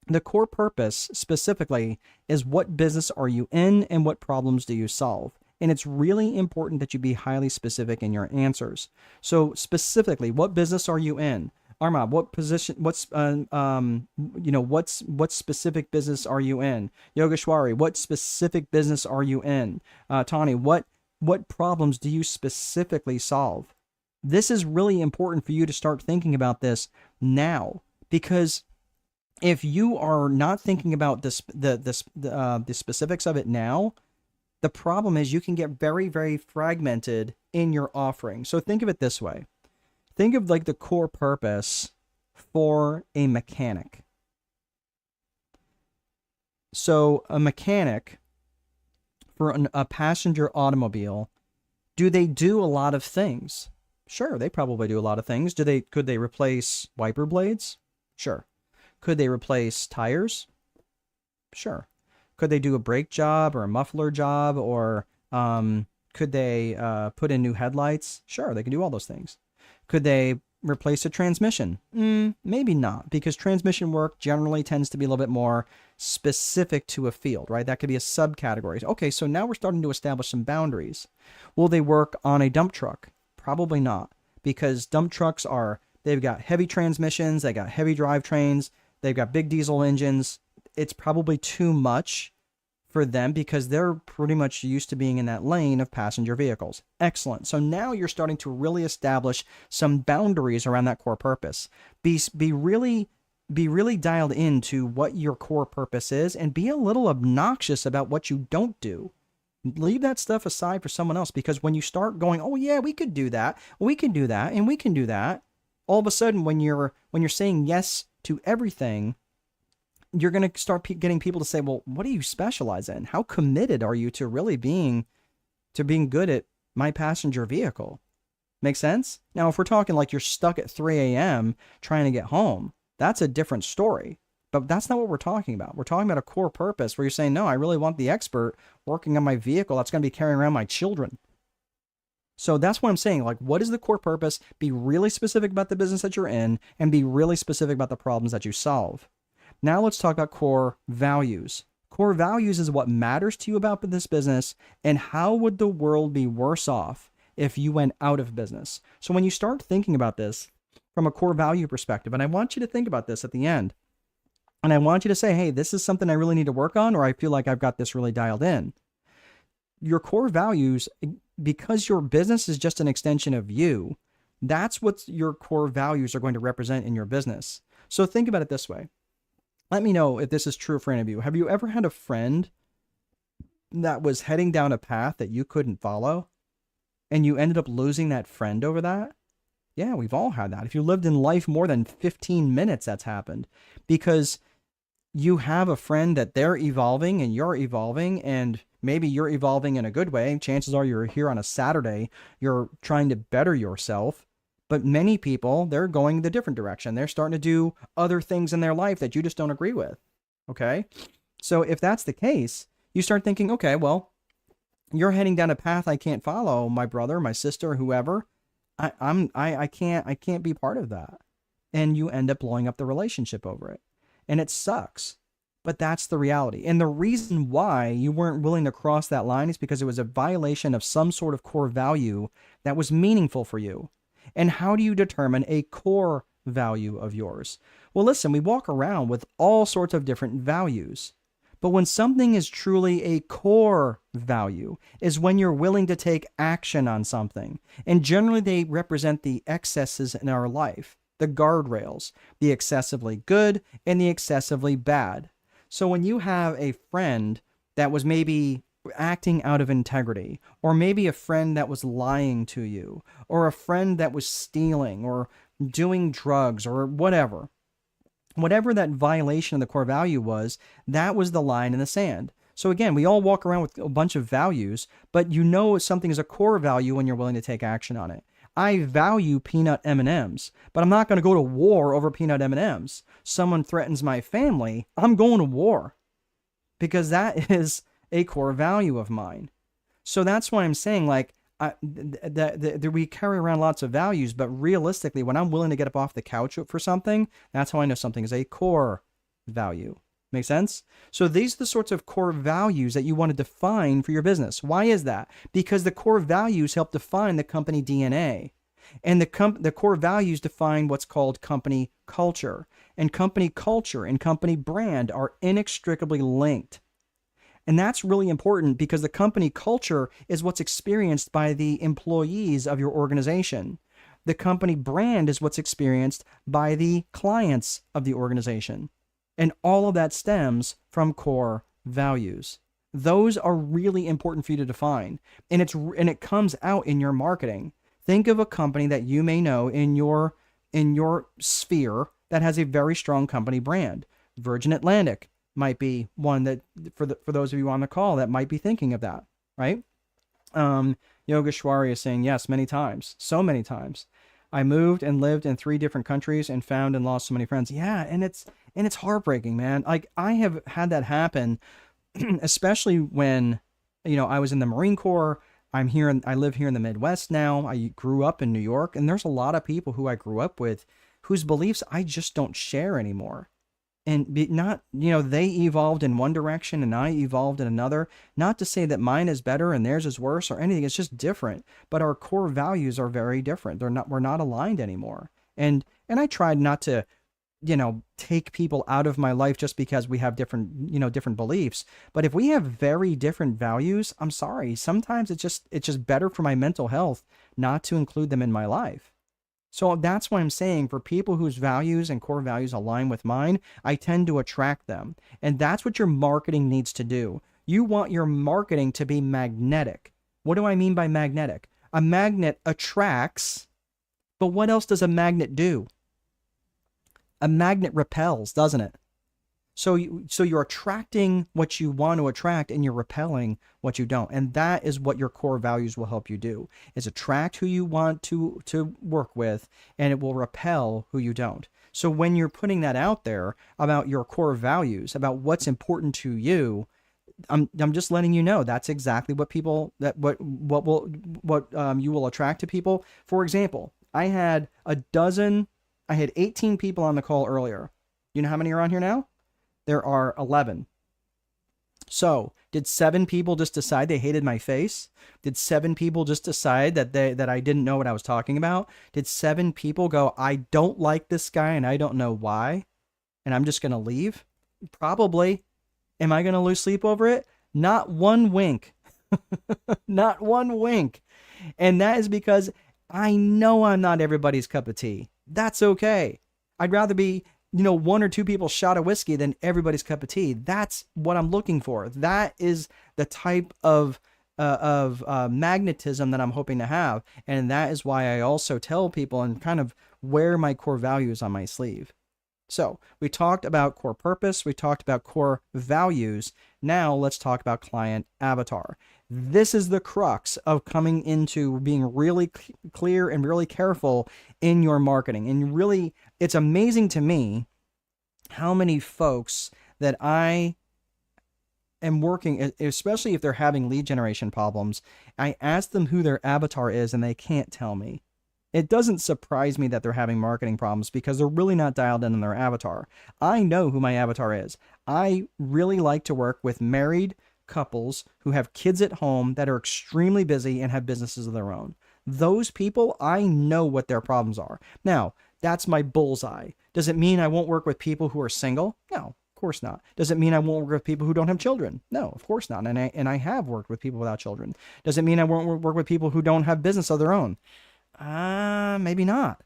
The core purpose specifically is, what business are you in and what problems do you solve? And it's really important that you be highly specific in your answers. So specifically, what business are you in? Armab, what position, what specific business are you in? Yogeshwari, what specific business are you in? Tani, what problems do you specifically solve? This is really important for you to start thinking about this now, because if you are not thinking about the specifics of it now, the problem is you can get very, very fragmented in your offering. So think of it this way. Think of like the core purpose for a mechanic. So a mechanic for a passenger automobile, do they do a lot of things? Sure, they probably do a lot of things. Could they replace wiper blades? Sure. Could they replace tires? Sure. Could they do a brake job or a muffler job, or could they put in new headlights? Sure, they can do all those things. Could they replace a transmission? Maybe not, because transmission work generally tends to be a little bit more specific to a field, right? That could be a subcategory. Okay, so now we're starting to establish some boundaries. Will they work on a dump truck? Probably not, because dump trucks they've got heavy transmissions, they got heavy drivetrains, they've got big diesel engines. It's probably too much for them because they're pretty much used to being in that lane of passenger vehicles. Excellent. So now you're starting to really establish some boundaries around that core purpose. Be really dialed into what your core purpose is, and be a little obnoxious about what you don't do. Leave that stuff aside for someone else, because when you start going, oh yeah, we could do that, we can do that, and we can do that, all of a sudden when you're saying yes to everything, you're going to start getting people to say, well, what do you specialize in? How committed are you to really being good at my passenger vehicle? Make sense? Now, if we're talking like you're stuck at 3 a.m. trying to get home, that's a different story. But that's not what we're talking about. We're talking about a core purpose where you're saying, no, I really want the expert working on my vehicle that's going to be carrying around my children. So that's what I'm saying. Like, what is the core purpose? Be really specific about the business that you're in, and be really specific about the problems that you solve. Now let's talk about core values. Core values is what matters to you about this business, and how would the world be worse off if you went out of business? So when you start thinking about this from a core value perspective, and I want you to think about this at the end, and I want you to say, hey, this is something I really need to work on, or I feel like I've got this really dialed in. Your core values, because your business is just an extension of you, that's what your core values are going to represent in your business. So think about it this way. Let me know if this is true for any of you. Have you ever had a friend that was heading down a path that you couldn't follow, and you ended up losing that friend over that? Yeah, we've all had that. If you lived in life more than 15 minutes, that's happened, because you have a friend that they're evolving and you're evolving, and maybe you're evolving in a good way. Chances are you're here on a Saturday, you're trying to better yourself. But many people, they're going the different direction. They're starting to do other things in their life that you just don't agree with. Okay? So if that's the case, you start thinking, okay, well, you're heading down a path I can't follow, my brother, my sister, whoever. I can't be part of that. And you end up blowing up the relationship over it. And it sucks. But that's the reality. And the reason why you weren't willing to cross that line is because it was a violation of some sort of core value that was meaningful for you. And how do you determine a core value of yours? Well, listen, we walk around with all sorts of different values. But when something is truly a core value is when you're willing to take action on something. And generally they represent the excesses in our life, the guardrails, the excessively good and the excessively bad. So when you have a friend that was maybe acting out of integrity, or maybe a friend that was lying to you, or a friend that was stealing or doing drugs or whatever that violation of the core value was, that was the line in the sand. So again, we all walk around with a bunch of values, but you know if something is a core value when you're willing to take action on it. I value peanut M&Ms, but I'm not going to go to war over peanut M&Ms. Someone threatens my family, I'm going to war, because that is a core value of mine. So that's why I'm saying, like, we carry around lots of values, but realistically, when I'm willing to get up off the couch for something, that's how I know something is a core value. Make sense? So these are the sorts of core values that you want to define for your business. Why is that? Because the core values help define the company DNA. And the core values define what's called company culture. And company culture and company brand are inextricably linked. And that's really important because the company culture is what's experienced by the employees of your organization. The company brand is what's experienced by the clients of the organization. And all of that stems from core values. Those are really important for you to define. And it comes out in your marketing. Think of a company that you may know in your sphere that has a very strong company brand. Virgin Atlantic might be one that, for those of you on the call, that might be thinking of that, right? Yogeshwari is saying yes many times, so many times. I moved and lived in 3 different countries and found and lost so many friends. Yeah, and it's heartbreaking, man. Like, I have had that happen, especially when, I was in the Marine Corps. I live here in the Midwest now. I grew up in New York, and there's a lot of people who I grew up with whose beliefs I just don't share anymore. And not, they evolved in one direction and I evolved in another. Not to say that mine is better and theirs is worse or anything. It's just different. But our core values are very different. We're not aligned anymore. And I tried not to, take people out of my life just because we have different beliefs. But if we have very different values, I'm sorry. Sometimes it's just better for my mental health not to include them in my life. So that's why I'm saying for people whose values and core values align with mine, I tend to attract them. And that's what your marketing needs to do. You want your marketing to be magnetic. What do I mean by magnetic? A magnet attracts, but what else does a magnet do? A magnet repels, doesn't it? So you're attracting what you want to attract and you're repelling what you don't. And that is what your core values will help you do, is attract who you want to work with, and it will repel who you don't. So when you're putting that out there about your core values, about what's important to you, I'm just letting you know that's exactly what you will attract to people. For example, I had 18 people on the call earlier. You know how many are on here now? There are 11. So did 7 people just decide they hated my face? Did 7 people just decide that I didn't know what I was talking about? Did 7 people go, I don't like this guy and I don't know why, and I'm just going to leave? Probably. Am I going to lose sleep over it? Not one wink. Not one wink. And that is because I know I'm not everybody's cup of tea. That's okay. I'd rather be 1 or 2 people's shot of whiskey than everybody's cup of tea. That's what I'm looking for. That is the type of magnetism that I'm hoping to have. And that is why I also tell people and kind of wear my core values on my sleeve. So we talked about core purpose. We talked about core values. Now let's talk about client avatar. This is the crux of coming into being really clear and really careful in your marketing. And really, it's amazing to me how many folks that I am working, especially if they're having lead generation problems, I ask them who their avatar is and they can't tell me. It doesn't surprise me that they're having marketing problems because they're really not dialed in on their avatar. I know who my avatar is. I really like to work with married couples who have kids at home that are extremely busy and have businesses of their own. Those people, I know what their problems are. Now, that's my bullseye. Does it mean I won't work with people who are single? No, of course not. Does it mean I won't work with people who don't have children? No, of course not. And I have worked with people without children. Does it mean I won't work with people who don't have business of their own? Maybe not.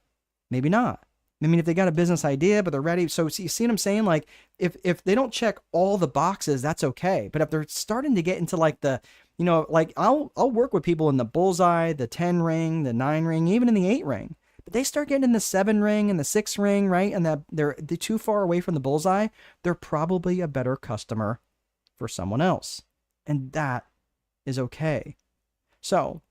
Maybe not. I mean, if they got a business idea, but they're ready. So you see what I'm saying? Like if they don't check all the boxes, that's okay. But if they're starting to get into like the, like I'll work with people in the bullseye, the 10 ring, the 9 ring, even in the 8 ring. But they start getting in the 7 ring and the 6 ring, right? And that they're too far away from the bullseye. They're probably a better customer for someone else. And that is okay. So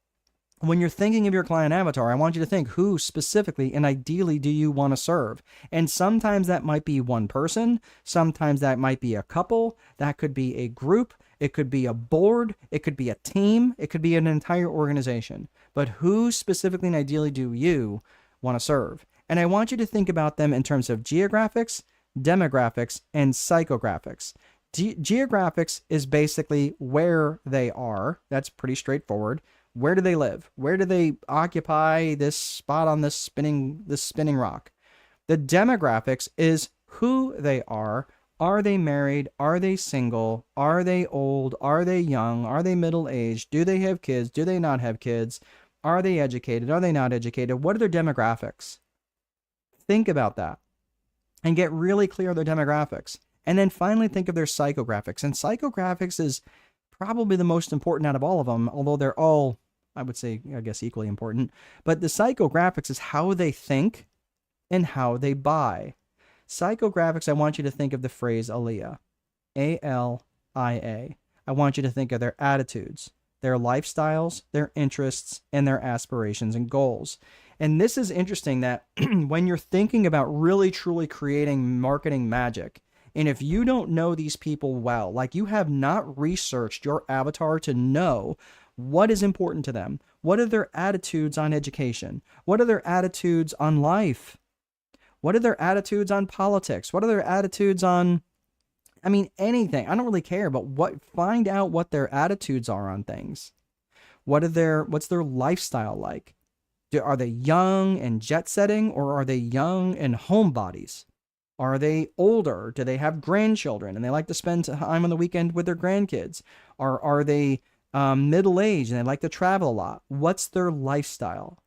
when you're thinking of your client avatar, I want you to think who specifically and ideally do you want to serve? And sometimes that might be one person. Sometimes that might be a couple. That could be a group. It could be a board. It could be a team. It could be an entire organization. But who specifically and ideally do you want to serve? And I want you to think about them in terms of geographics, demographics, and psychographics. Geographics is basically where they are. That's pretty straightforward. Where do they live? Where do they occupy this spot on this spinning rock? The demographics is who they are. Are they married? Are they single? Are they old? Are they young? Are they middle-aged? Do they have kids? Do they not have kids? Are they educated? Are they not educated? What are their demographics? Think about that and get really clear on their demographics. And then finally think of their psychographics. And psychographics is probably the most important out of all of them, although they're all, I would say, I guess, equally important. But the psychographics is how they think and how they buy. Psychographics, I want you to think of the phrase ALIA, A-L-I-A. I want you to think of their attitudes, their lifestyles, their interests, and their aspirations and goals. And this is interesting that when you're thinking about really, truly creating marketing magic, and if you don't know these people well, like you have not researched your avatar to know What is important to them? What are their attitudes on education? What are their attitudes on life? What are their attitudes on politics? What are their attitudes on, I mean, anything? I don't really care, but find out what their attitudes are on things. What's their lifestyle like? Are they young and jet setting, or are they young and homebodies? Are they older? Do they have grandchildren and they like to spend time on the weekend with their grandkids? Or are they middle-aged and they like to travel a lot? What's their lifestyle?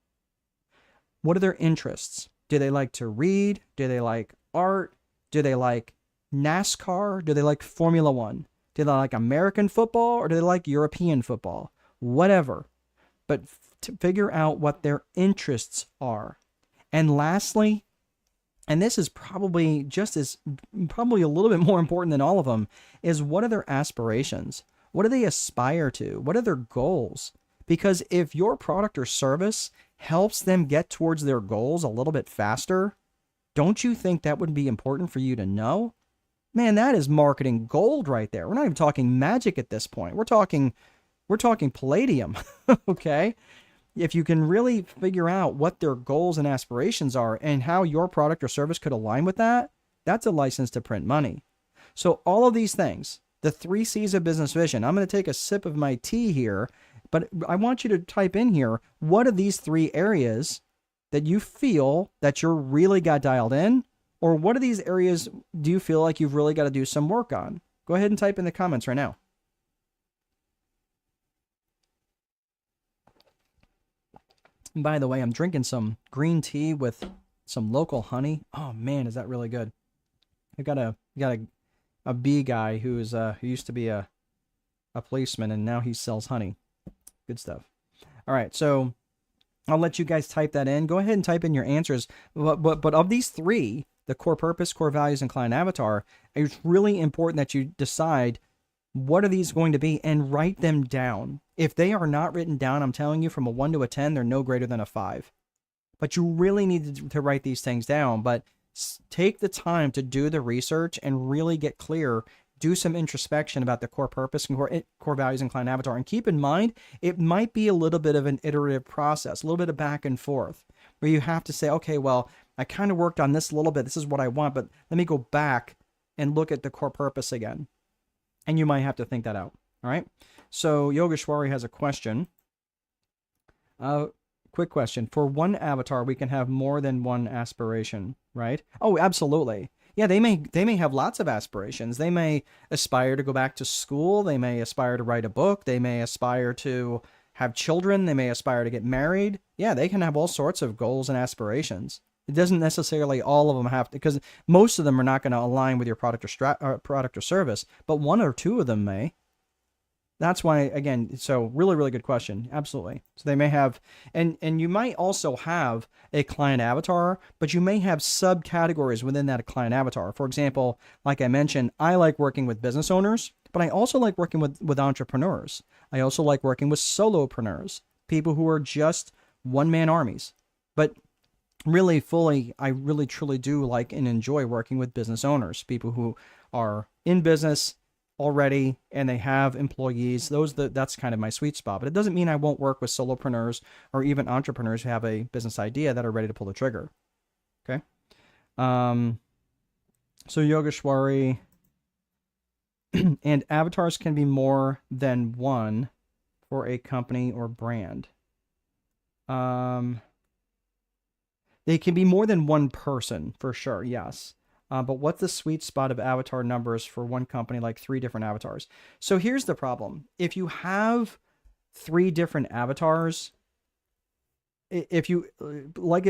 What are their interests? Do they like to read? Do they like art? Do they like NASCAR? Do they like Formula One? Do they like American football, or do they like European football? Whatever. But to figure out what their interests are. And lastly, and this is probably probably a little bit more important than all of them, is what are their aspirations? What do they aspire to? What are their goals? Because if your product or service helps them get towards their goals a little bit faster, don't you think that would be important for you to know? Man, that is marketing gold right there. We're not even talking magic at this point. We're talking palladium, okay? If you can really figure out what their goals and aspirations are and how your product or service could align with that, that's a license to print money. So all of these things, the 3 C's of business vision, I'm going to take a sip of my tea here, but I want you to type in here, what are these 3 areas that you feel that you're really got dialed in? Or what are these areas do you feel like you've really got to do some work on? Go ahead and type in the comments right now. And by the way, I'm drinking some green tea with some local honey. Oh man, is that really good? I got a bee guy who used to be a policeman, and now he sells honey. Good stuff. All right, so I'll let you guys type that in. Go ahead and type in your answers. But of these 3, the core purpose, core values, and client avatar, it's really important that you decide what are these going to be and write them down. If they are not written down, I'm telling you, from a 1 to a 10, they're no greater than a 5. But you really need to write these things down. But take the time to do the research and really get clear. Do some introspection about the core purpose and core values and client avatar. And keep in mind, it might be a little bit of an iterative process, a little bit of back and forth, where you have to say, okay, well, I kind of worked on this a little bit. This is what I want, but let me go back and look at the core purpose again. And you might have to think that out. All right. So Yogeshwari has a question. Quick question. For one avatar, we can have more than one aspiration, right? Oh, absolutely. Yeah, they may have lots of aspirations. They may aspire to go back to school. They may aspire to write a book. They may aspire to have children. They may aspire to get married. Yeah, they can have all sorts of goals and aspirations. It doesn't necessarily all of them have to, because most of them are not going to align with your product or service, but 1 or 2 of them may. That's why, again, so really, really good question. Absolutely. So they may have, and you might also have a client avatar, but you may have subcategories within that client avatar. For example, like I mentioned, I like working with business owners, but I also like working with entrepreneurs. I also like working with solopreneurs, people who are just one-man armies. But really fully, I really truly do like and enjoy working with business owners, people who are in business already and they have employees. That's kind of my sweet spot. But it doesn't mean I won't work with solopreneurs or even entrepreneurs who have a business idea that are ready to pull the trigger. Okay. So Yogeshwari, and avatars can be more than one for a company or brand. They can be more than one person for sure. Yes. But what's the sweet spot of avatar numbers for one company, like 3 different avatars? So here's the problem. If you have 3 different avatars, if you like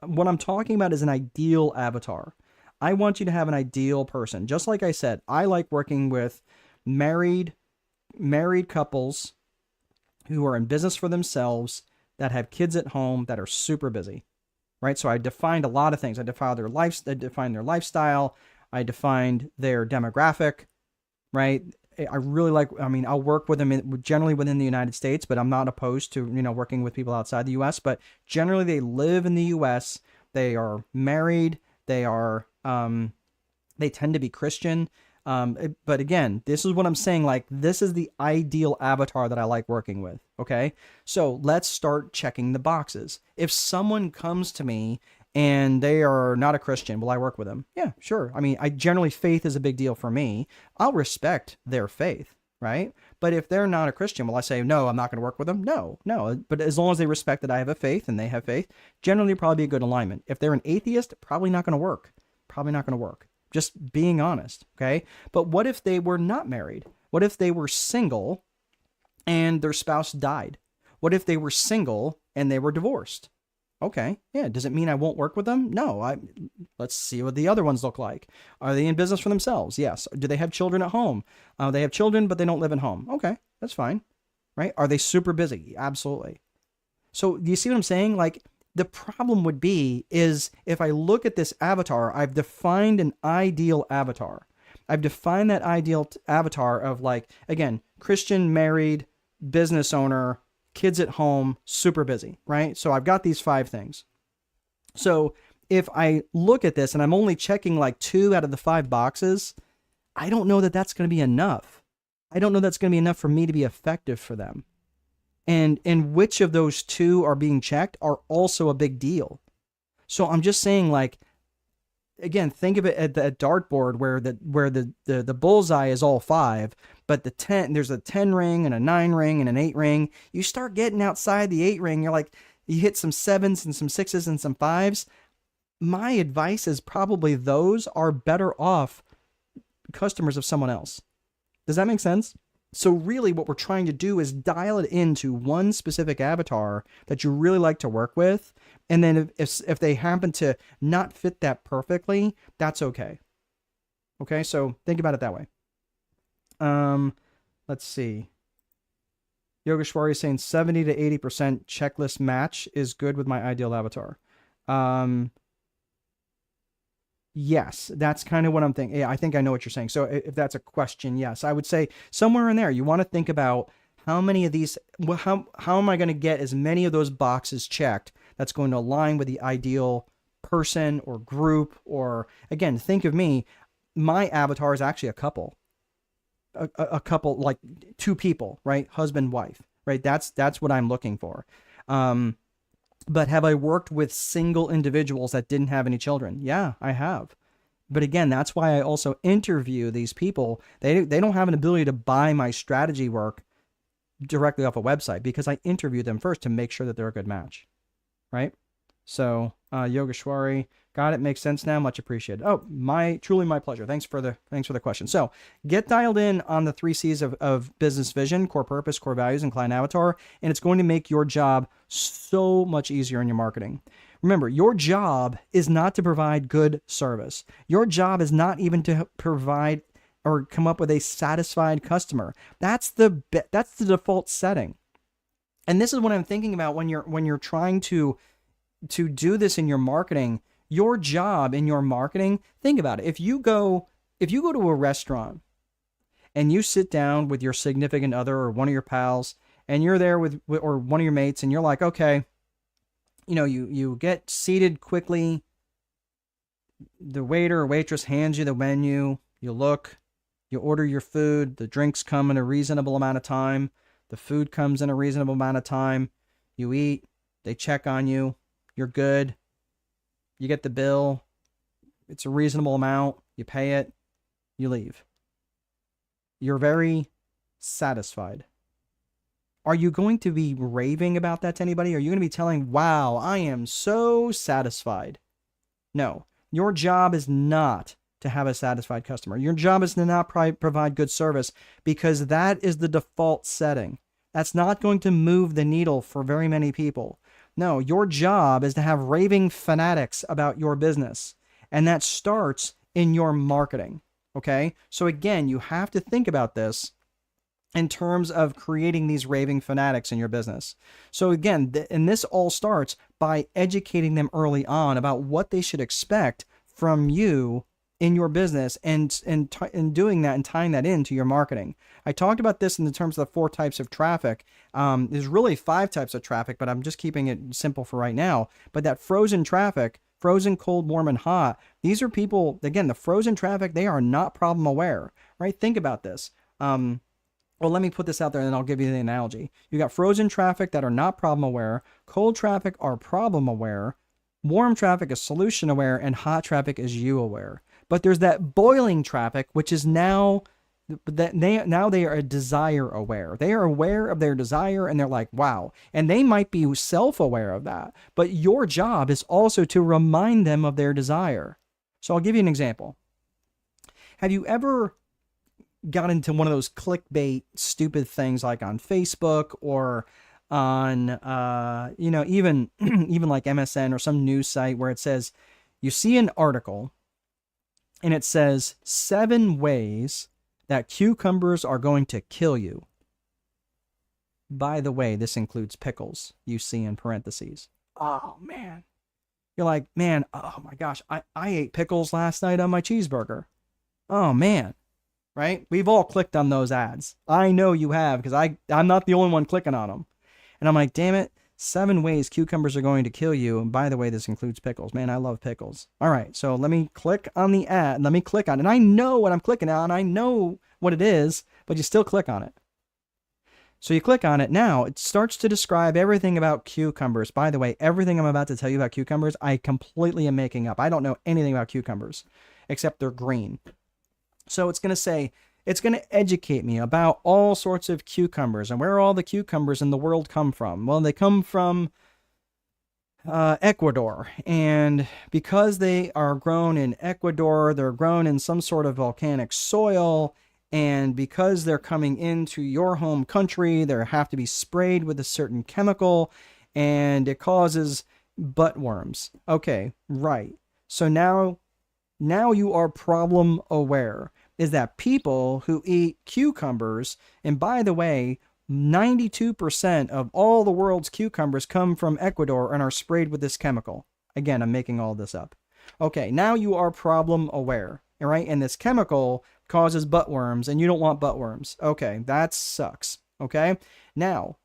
what I'm talking about is an ideal avatar. I want you to have an ideal person. Just like I said, I like working with married couples who are in business for themselves, that have kids at home, that are super busy. Right, so I defined a lot of things. I defined their lifestyle. I defined their demographic. Right, I really like. I mean, I'll work with them generally within the United States, but I'm not opposed to working with people outside the U.S. But generally, they live in the U.S. They are married. They are. They tend to be Christian. But again, this is what I'm saying. Like, this is the ideal avatar that I like working with. Okay. So let's start checking the boxes. If someone comes to me and they are not a Christian, will I work with them? Yeah, sure. I mean, faith is a big deal for me. I'll respect their faith, right? But if they're not a Christian, will I say, no, I'm not going to work with them? No, no. But as long as they respect that I have a faith and they have faith, generally probably be a good alignment. If they're an atheist, probably not going to work. Probably not going to work. Just being honest, okay? But what if they were not married? What if they were single and their spouse died? What if they were single and they were divorced? Okay, yeah. Does it mean I won't work with them? No. Let's see what the other ones look like. Are they in business for themselves? Yes. Do they have children at home? They have children, but they don't live at home. Okay, that's fine, right? Are they super busy? Absolutely. So do you see what I'm saying? Like, the problem would be is if I look at this avatar, I've defined an ideal avatar. I've defined that ideal avatar of, like, again, Christian, married, business owner, kids at home, super busy, right? So I've got these 5 things. So if I look at this and I'm only checking like 2 out of the 5 boxes, I don't know that that's going to be enough. I don't know that's going to be enough for me to be effective for them. And which of those 2 are being checked are also a big deal. So I'm just saying, like, again, think of it at the dartboard where the bullseye is all 5, but there's a 10 ring and a 9 ring and an 8 ring. You start getting outside the 8 ring, you're like, you hit some 7s and some 6s and some 5s. My advice is probably those are better off customers of someone else. Does that make sense? So really what we're trying to do is dial it into one specific avatar that you really like to work with. And then if they happen to not fit that perfectly, that's okay. Okay, so think about it that way. Let's see. Yogeshwari is saying 70 to 80% checklist match is good with my ideal avatar. Yes, that's kind of what I'm thinking. Yeah, I think I know what you're saying. So if that's a question, yes, I would say somewhere in there, you want to think about how many of these, how am I going to get as many of those boxes checked that's going to align with the ideal person or group? Or again, think of me, my avatar is actually a couple, a couple, like 2 people, right? Husband, wife, right? That's what I'm looking for. But have I worked with single individuals that didn't have any children? Yeah, I have. But again, that's why I also interview these people. They don't have an ability to buy my strategy work directly off a website because I interview them first to make sure that they're a good match, right? So Yogeshwari, got it, makes sense now, much appreciated. Oh, truly my pleasure. Thanks for the question. So get dialed in on the 3 C's of business vision: core purpose, core values, and client avatar, and it's going to make your job so much easier in your marketing. Remember, your job is not to provide good service. Your job is not even to provide or come up with a satisfied customer. That's the default setting. And this is what I'm thinking about when you're trying to do this in your marketing. Your job in your marketing, think about it. If you go to a restaurant and you sit down with your significant other or one of your pals, and you're there with or one of your mates, and you're like, okay, you get seated quickly. The waiter or waitress hands you the menu. You look, you order your food. The drinks come in a reasonable amount of time. The food comes in a reasonable amount of time. You eat. They check on you. You're good. You get the bill. It's a reasonable amount. You pay it. You leave. You're very satisfied. Are you going to be raving about that to anybody? Are you going to be telling, wow, I am so satisfied? No. Your job is not to have a satisfied customer. Your job is to not provide good service, because that is the default setting. That's not going to move the needle for very many people. No, your job is to have raving fanatics about your business. And that starts in your marketing. Okay? So again, you have to think about this in terms of creating these raving fanatics in your business. So again, and this all starts by educating them early on about what they should expect from you in your business, and doing that and tying that into your marketing. I talked about this in the terms of the 4 types of traffic. There's really 5 types of traffic, but I'm just keeping it simple for right now. But that frozen traffic frozen, cold, warm, and hot. These are people, again, the frozen traffic, they are not problem aware, right? Think about this. Well, let me put this out there and then I'll give you the analogy. You got frozen traffic that are not problem aware, cold traffic are problem aware, warm traffic is solution aware, and hot traffic is you aware. But there's that boiling traffic, which is now they are desire aware. They are aware of their desire and they're like, wow. And they might be self-aware of that. But your job is also to remind them of their desire. So I'll give you an example. Have you ever got into one of those clickbait stupid things like on Facebook or on even like MSN or some news site where it says you see an article and it says 7 ways that cucumbers are going to kill you. By the way, this includes pickles, you see in parentheses. Oh man. You're like, man, oh my gosh, I ate pickles last night on my cheeseburger. Oh man. Right? We've all clicked on those ads. I know you have because I'm not the only one clicking on them. And I'm like, damn it, 7 ways cucumbers are going to kill you. And by the way, this includes pickles. Man, I love pickles. All right, so let me click on the ad. Let me click on it. And I know what I'm clicking on. I know what it is, but you still click on it. So you click on it. Now, it starts to describe everything about cucumbers. By the way, everything I'm about to tell you about cucumbers, I completely am making up. I don't know anything about cucumbers, except they're green. So it's going to say, it's going to educate me about all sorts of cucumbers and where all the cucumbers in the world come from. Well, they come from Ecuador. And because they are grown in Ecuador, they're grown in some sort of volcanic soil. And because they're coming into your home country, they have to be sprayed with a certain chemical and it causes butt worms. Okay, right. So now you are problem aware, is that people who eat cucumbers, and by the way, 92% of all the world's cucumbers come from Ecuador and are sprayed with this chemical. Again, I'm making all this up. Okay, now you are problem aware, all right? And this chemical causes butt worms, and you don't want butt worms. Okay, that sucks, okay? Now,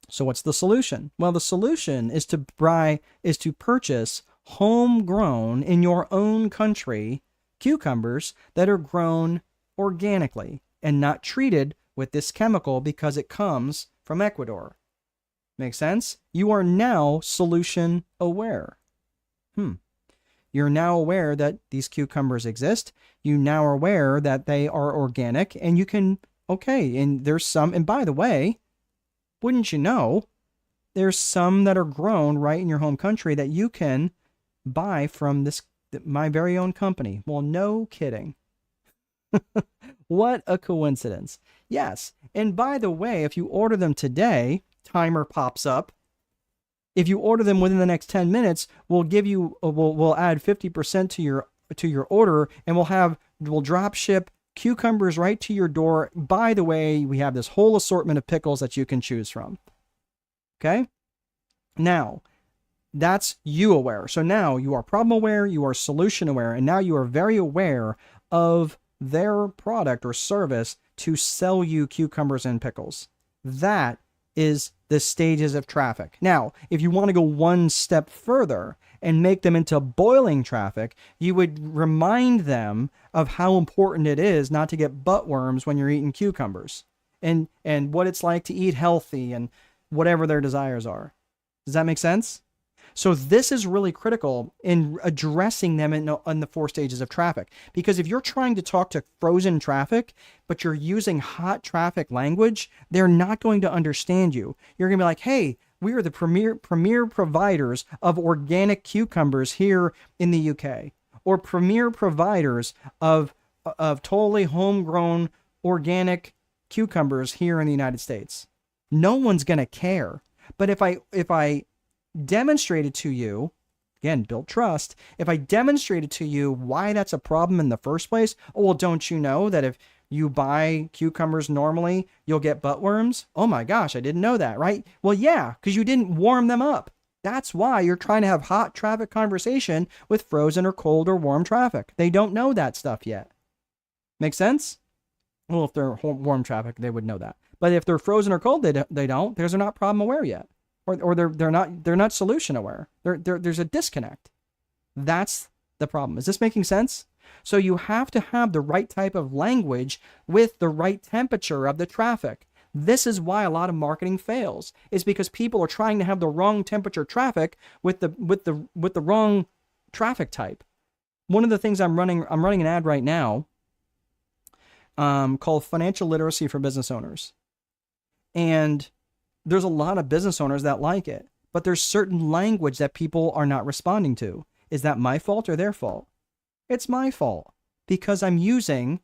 so what's the solution? Well, the solution is to purchase homegrown in your own country cucumbers that are grown organically and not treated with this chemical because it comes from Ecuador. Make sense? You are now solution aware. You're now aware that these cucumbers exist. You now are aware that they are organic and you can, okay, and there's some, and by the way, wouldn't you know, there's some that are grown right in your home country that you can buy from my very own company. Well, no kidding. What a coincidence. Yes. And by the way, if you order them today, timer pops up. If you order them within the next 10 minutes, we'll add 50% to your order and we'll drop ship cucumbers right to your door. By the way, we have this whole assortment of pickles that you can choose from. Okay? Now, that's you aware. So now you are problem aware, you are solution aware, and now you are very aware of their product or service to sell you cucumbers and pickles. That is the stages of traffic. Now, if you want to go one step further and make them into boiling traffic, you would remind them of how important it is not to get butt worms when you're eating cucumbers and what it's like to eat healthy and whatever their desires are. Does that make sense? So this is really critical in addressing them in the 4 stages of traffic. Because if you're trying to talk to frozen traffic, but you're using hot traffic language, they're not going to understand you. You're going to be like, hey, we are the premier providers of organic cucumbers here in the UK. Or premier providers of totally homegrown organic cucumbers here in the United States. No one's going to care. But if I demonstrated to you, again, build trust. If I demonstrated to you why that's a problem in the first place, oh, well, don't you know that if you buy cucumbers normally, you'll get butt worms? Oh my gosh, I didn't know that, right? Well, yeah, because you didn't warm them up. That's why you're trying to have hot traffic conversation with frozen or cold or warm traffic. They don't know that stuff yet. Make sense? Well, if they're warm traffic, they would know that. But if they're frozen or cold, they don't, because they're not problem aware yet. Or they're not solution aware. There's a disconnect. That's the problem. Is this making sense? So you have to have the right type of language with the right temperature of the traffic. This is why a lot of marketing fails, is because people are trying to have the wrong temperature traffic with the wrong traffic type. One of the things I'm running an ad right now called Financial Literacy for Business Owners. And there's a lot of business owners that like it, but there's certain language that people are not responding to. Is that my fault or their fault? It's my fault, because I'm using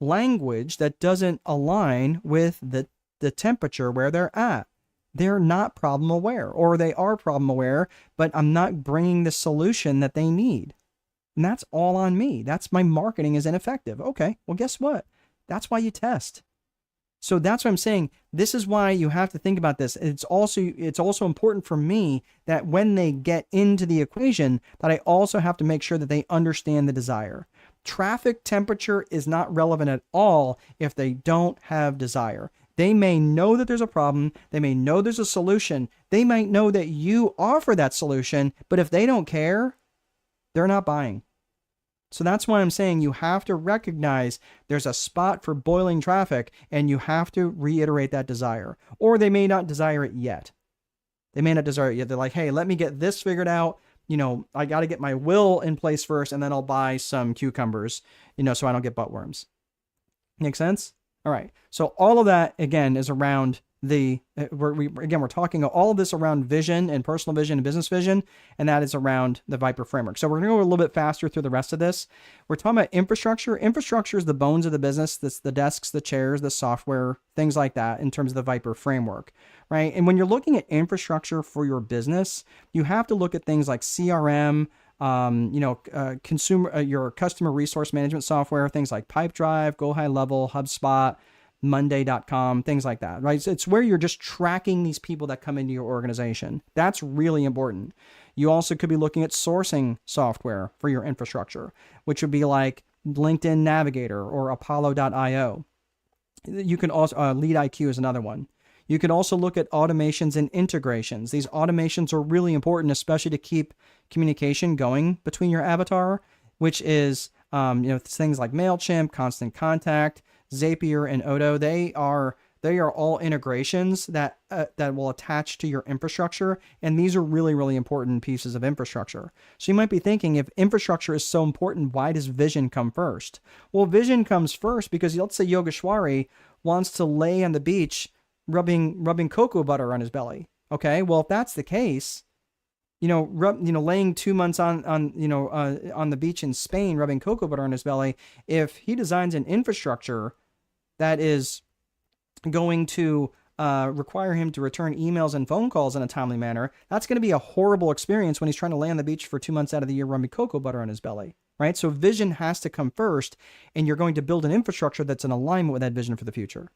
language that doesn't align with the temperature where they're at. They're not problem aware, or they are problem aware, but I'm not bringing the solution that they need. And that's all on me. That's my marketing is ineffective. Okay, well, guess what? That's why you test. So that's what I'm saying. This is why you have to think about this. It's also important for me that when they get into the equation, that I also have to make sure that they understand the desire. Traffic temperature is not relevant at all if they don't have desire. They may know that there's a problem. They may know there's a solution. They might know that you offer that solution, but if they don't care, they're not buying. So that's why I'm saying you have to recognize there's a spot for boiling traffic, and you have to reiterate that desire. Or they may not desire it yet. They may not desire it yet. They're like, hey, let me get this figured out. I got to get my will in place first, and then I'll buy some cucumbers, so I don't get butt worms. Make sense? All right. So all of that, again, is around we're talking all of this around vision and personal vision and business vision, and that is around the Viper framework. So we're going to go a little bit faster through the rest of this. We're talking about infrastructure. Infrastructure is the bones of the business. That's the desks, the chairs, the software, things like that in terms of the Viper framework, right? And when you're looking at infrastructure for your business, you have to look at things like CRM, your customer resource management software, things like Pipedrive, Go High Level, HubSpot, Monday.com, things like that, right? So it's where you're just tracking these people that come into your organization. That's really important. You also could be looking at sourcing software for your infrastructure, which would be like LinkedIn Navigator or Apollo.io. You can also, LeadIQ is another one. You can also look at automations and integrations. These automations are really important, especially to keep communication going between your avatar, which is, things like MailChimp, Constant Contact, Zapier, and Odo. They are all integrations that will attach to your infrastructure, and these are really, really important pieces of infrastructure. So you might be thinking, if infrastructure is so important, why does vision come first? Well, vision comes first because let's say Yogeshwari wants to lay on the beach rubbing cocoa butter on his belly. Okay, well, if that's the case, laying 2 months on the beach in Spain, rubbing cocoa butter on his belly, if he designs an infrastructure that is going to require him to return emails and phone calls in a timely manner, that's going to be a horrible experience when he's trying to lay on the beach for 2 months out of the year rubbing cocoa butter on his belly, right? So vision has to come first, and you're going to build an infrastructure that's in alignment with that vision for the future.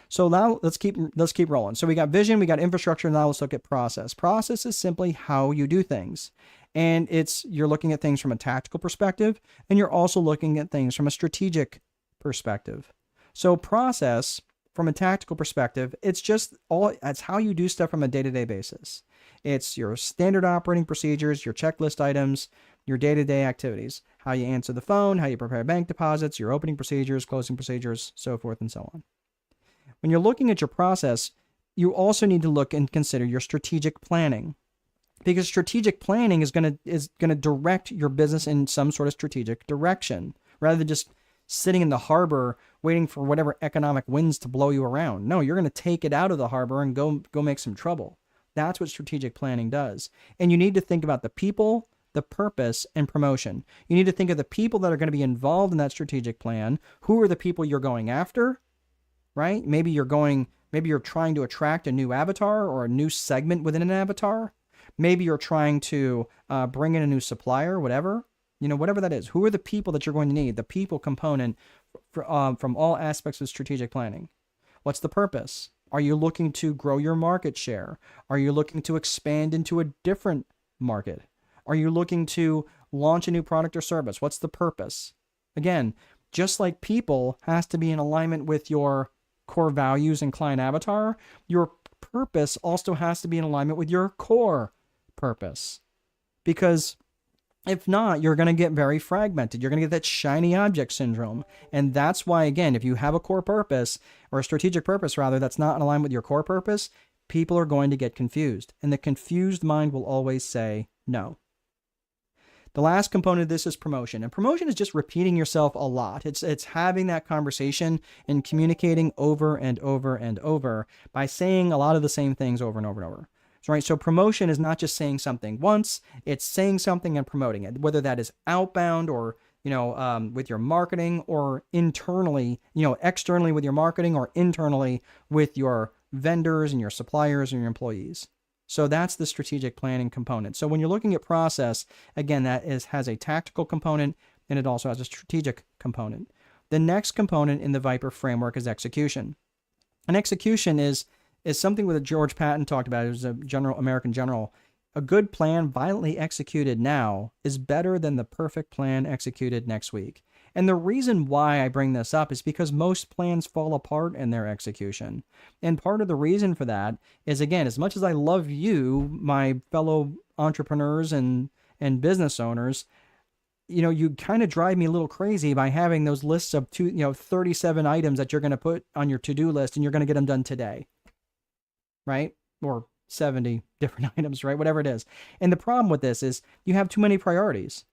So now let's keep rolling. So we got vision, we got infrastructure, now let's look at process. Process is simply how you do things. And you're looking at things from a tactical perspective, and you're also looking at things from a strategic perspective. So process from a tactical perspective, it's how you do stuff from a day-to-day basis. It's your standard operating procedures, your checklist items, your day-to-day activities, how you answer the phone, how you prepare bank deposits, your opening procedures, closing procedures, so forth and so on. When you're looking at your process, you also need to look and consider your strategic planning, because strategic planning is going to direct your business in some sort of strategic direction, rather than just sitting in the harbor waiting for whatever economic winds to blow you around. No, you're going to take it out of the harbor and go make some trouble. That's what strategic planning does. And you need to think about the people, the purpose, and promotion. You need to think of the people that are going to be involved in that strategic plan. Who are the people you're going after? Right? Maybe you're trying to attract a new avatar or a new segment within an avatar. Maybe you're trying to bring in a new supplier, whatever that is. Who are the people that you're going to need? The people component from all aspects of strategic planning. What's the purpose? Are you looking to grow your market share? Are you looking to expand into a different market? Are you looking to launch a new product or service? What's the purpose? Again, just like people has to be in alignment with your core values and client avatar, your purpose also has to be in alignment with your core purpose. Because If not, you're going to get very fragmented. You're going to get that shiny object syndrome. And that's why, again, if you have a core purpose or a strategic purpose, rather, that's not in alignment with your core purpose, people are going to get confused. And the confused mind will always say no. The last component of this is promotion. And promotion is just repeating yourself a lot. It's having that conversation and communicating over and over and over by saying a lot of the same things over and over and over. Right? So promotion is not just saying something once, it's saying something and promoting it, whether that is outbound or, with your marketing, or internally, externally with your marketing, or internally with your vendors and your suppliers and your employees. So that's the strategic planning component. So when you're looking at process, again, has a tactical component, and it also has a strategic component. The next component in the Viper framework is execution. And execution is something that George Patton talked about. It was a American general. A good plan violently executed now is better than the perfect plan executed next week. And the reason why I bring this up is because most plans fall apart in their execution. And part of the reason for that is, again, as much as I love you, my fellow entrepreneurs and business owners, you kind of drive me a little crazy by having those lists of 37 items that you're going to put on your to-do list, and you're going to get them done today. Right? Or 70 different items, right? Whatever it is. And the problem with this is you have too many priorities.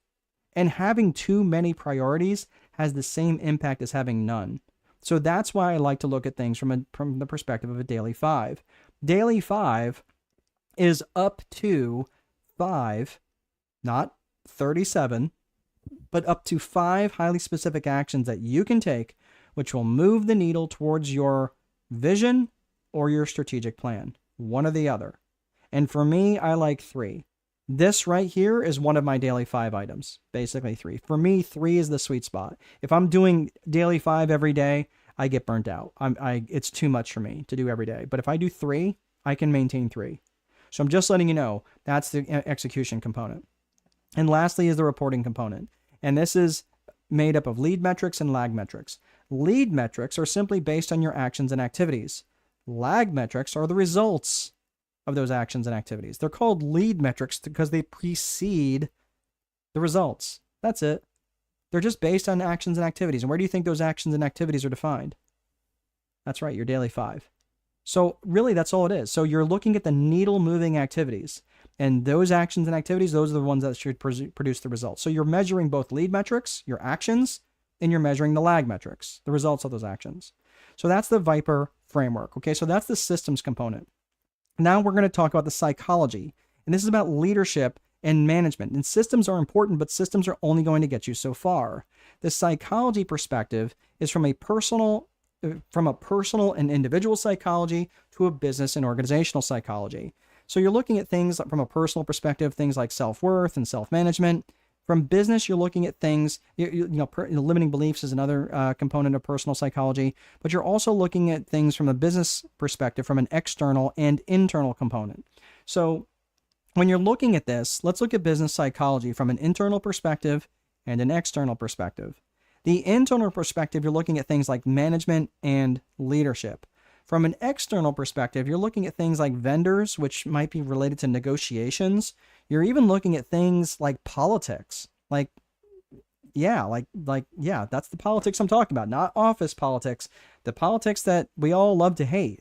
And having too many priorities has the same impact as having none. So that's why I like to look at things from the perspective of a daily 5. Daily 5 is up to 5, not 37, but up to 5 highly specific actions that you can take, which will move the needle towards your vision or your strategic plan, one or the other. And for me, I like 3. This right here is one of my daily 5 items, basically 3. For me, 3 is the sweet spot. If I'm doing daily 5 every day, I get burnt out. It's too much for me to do every day. But if I do 3, I can maintain 3. So I'm just letting you know that's the execution component. And lastly is the reporting component. And this is made up of lead metrics and lag metrics. Lead metrics are simply based on your actions and activities. Lag metrics are the results of those actions and activities. They're called lead metrics because they precede the results. That's it. They're just based on actions and activities. And where do you think those actions and activities are defined? That's right, your daily 5. So really, that's all it is. So you're looking at the needle moving activities, and those actions and activities, those are the ones that should produce the results. So you're measuring both lead metrics, your actions, and you're measuring the lag metrics, the results of those actions. So that's the Viper framework. Okay, so that's the systems component. Now we're going to talk about the psychology, and this is about leadership and management. And systems are important, but systems are only going to get you so far. The psychology perspective is from a personal and individual psychology to a business and organizational psychology. So you're looking at things from a personal perspective, things like self-worth and self-management. From business, you're looking at things, limiting beliefs is another component of personal psychology, but you're also looking at things from a business perspective, from an external and internal component. So when you're looking at this, let's look at business psychology from an internal perspective and an external perspective. The internal perspective, you're looking at things like management and leadership. From an external perspective, you're looking at things like vendors, which might be related to negotiations. You're even looking at things like politics. That's the politics I'm talking about, not office politics, the politics that we all love to hate.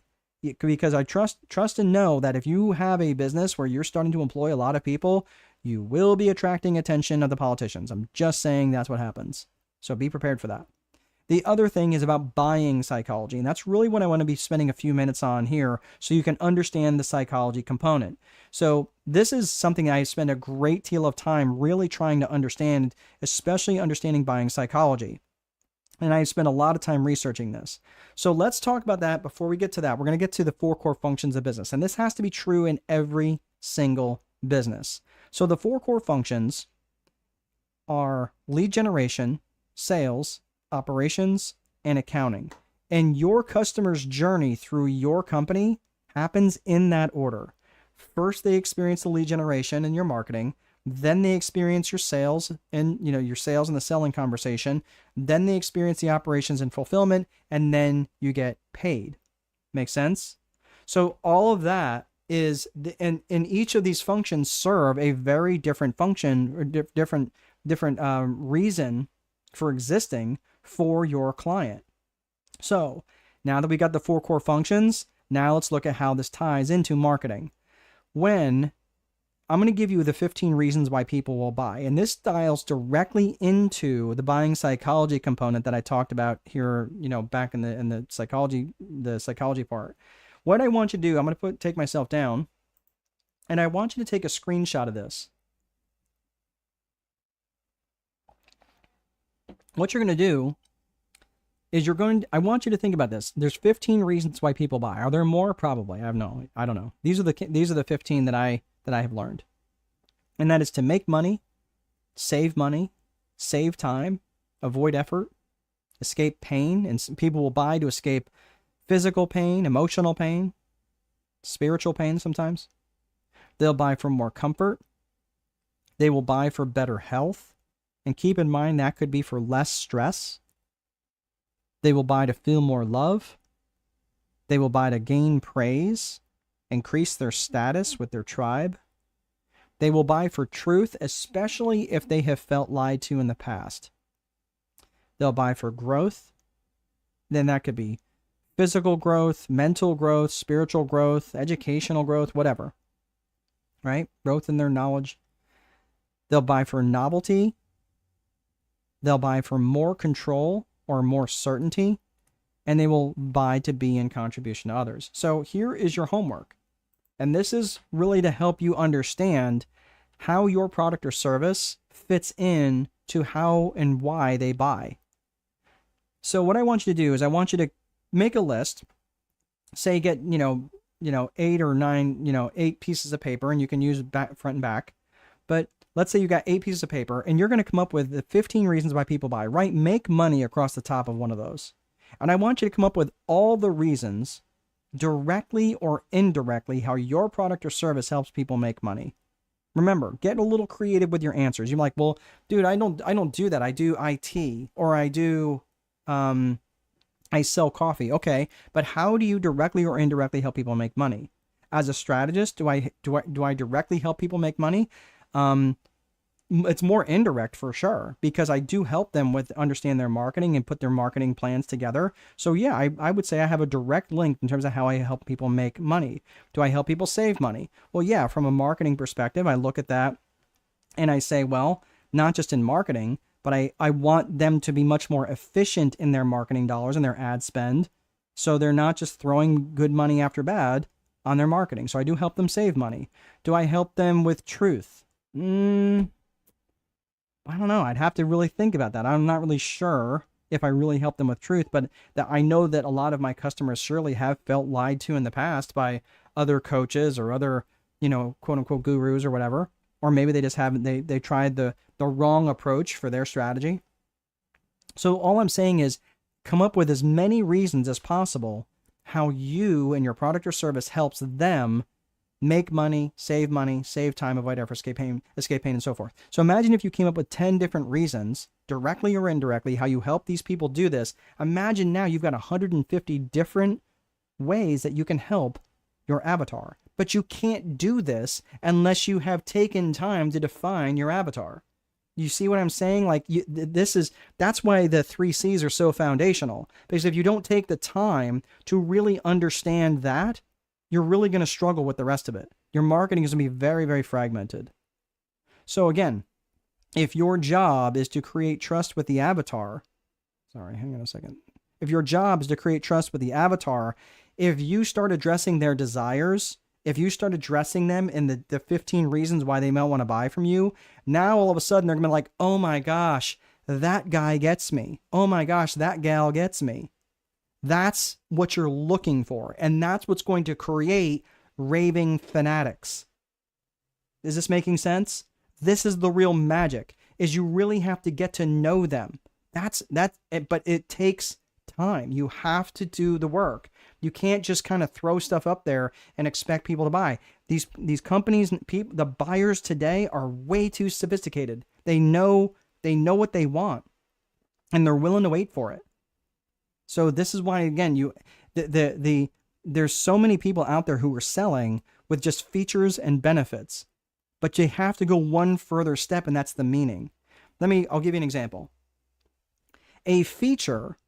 Because I trust and know that if you have a business where you're starting to employ a lot of people, you will be attracting attention of the politicians. I'm just saying that's what happens. So be prepared for that. The other thing is about buying psychology, and that's really what I want to be spending a few minutes on here so you can understand the psychology component. So this is something I spend a great deal of time really trying to understand, especially understanding buying psychology. And I spend a lot of time researching this. So let's talk about that. Before we get to that, we're going to get to the 4 core functions of business, and this has to be true in every single business. So the 4 core functions are lead generation, sales, operations, and accounting. And your customer's journey through your company happens in that order. First, they experience the lead generation and your marketing. Then they experience your sales and the selling conversation. Then they experience the operations and fulfillment, and then you get paid. Make sense? So all of that and each of these functions serve a very different function or different reason for existing for your client. So now that we got the 4 core functions, now let's look at how this ties into marketing. When I'm going to give you the 15 reasons why people will buy, and this dials directly into the buying psychology component that I talked about here, back in the psychology part. What I want you to do, I'm going to take myself down, and I want you to take a screenshot of this. What you're going to do is I want you to think about this. There's 15 reasons why people buy. Are there more? Probably. I don't know. These are the 15 that I have learned. And that is to make money, save time, avoid effort, escape pain. And people will buy to escape physical pain, emotional pain, spiritual pain sometimes. They'll buy for more comfort. They will buy for better health. And keep in mind that could be for less stress. They will buy to feel more love. They will buy to gain praise, increase their status with their tribe. They will buy for truth, especially if they have felt lied to in the past. They'll buy for growth. Then that could be physical growth, mental growth, spiritual growth, educational growth, whatever. Right? Growth in their knowledge. They'll buy for novelty. They'll buy for more control or more certainty, and they will buy to be in contribution to others. So here is your homework. And this is really to help you understand how your product or service fits in to how and why they buy. So what I want you to do is I want you to make a list, say get, 8 or 9, 8 pieces of paper, and you can use back, front and back. But let's say you got 8 pieces of paper, and you're going to come up with the 15 reasons why people buy, right? Make money across the top of one of those. And I want you to come up with all the reasons, directly or indirectly, how your product or service helps people make money. Remember, get a little creative with your answers. You're like, well, dude, I don't do that. I do IT, or I do, I sell coffee. Okay, but how do you directly or indirectly help people make money? As a strategist, do I directly help people make money? It's more indirect for sure, because I do help them with understand their marketing and put their marketing plans together. So yeah, I would say I have a direct link in terms of how I help people make money. Do I help people save money? Well, yeah, from a marketing perspective, I look at that and I say, well, not just in marketing, but I want them to be much more efficient in their marketing dollars and their ad spend. So they're not just throwing good money after bad on their marketing. So I do help them save money. Do I help them with truth? I don't know. I'd have to really think about that. I'm not really sure if I really help them with truth, but that I know that a lot of my customers surely have felt lied to in the past by other coaches or other, quote unquote gurus or whatever. Or maybe they just haven't, they tried the wrong approach for their strategy. So all I'm saying is come up with as many reasons as possible how you and your product or service helps them make money, save time, avoid effort, escape pain, and so forth. So imagine if you came up with 10 different reasons, directly or indirectly, how you help these people do this. Imagine now you've got 150 different ways that you can help your avatar. But you can't do this unless you have taken time to define your avatar. You see what I'm saying? Like that's why the 3 C's are so foundational. Because if you don't take the time to really understand that, you're really going to struggle with the rest of it. Your marketing is going to be very, very fragmented. So again, if your job is to create trust with the avatar, hang on a second. If your job is to create trust with the avatar, if you start addressing their desires, if you start addressing them in the 15 reasons why they might want to buy from you, now all of a sudden they're going to be like, oh my gosh, that guy gets me. Oh my gosh, that gal gets me. That's what you're looking for. And that's what's going to create raving fanatics. Is this making sense? This is the real magic, is you really have to get to know them. But it takes time. You have to do the work. You can't just kind of throw stuff up there and expect people to buy. These companies, the buyers today are way too sophisticated. They know what they want, and they're willing to wait for it. So this is why, again, there's so many people out there who are selling with just features and benefits. But you have to go one further step, and that's the meaning. I'll give you an example. A feature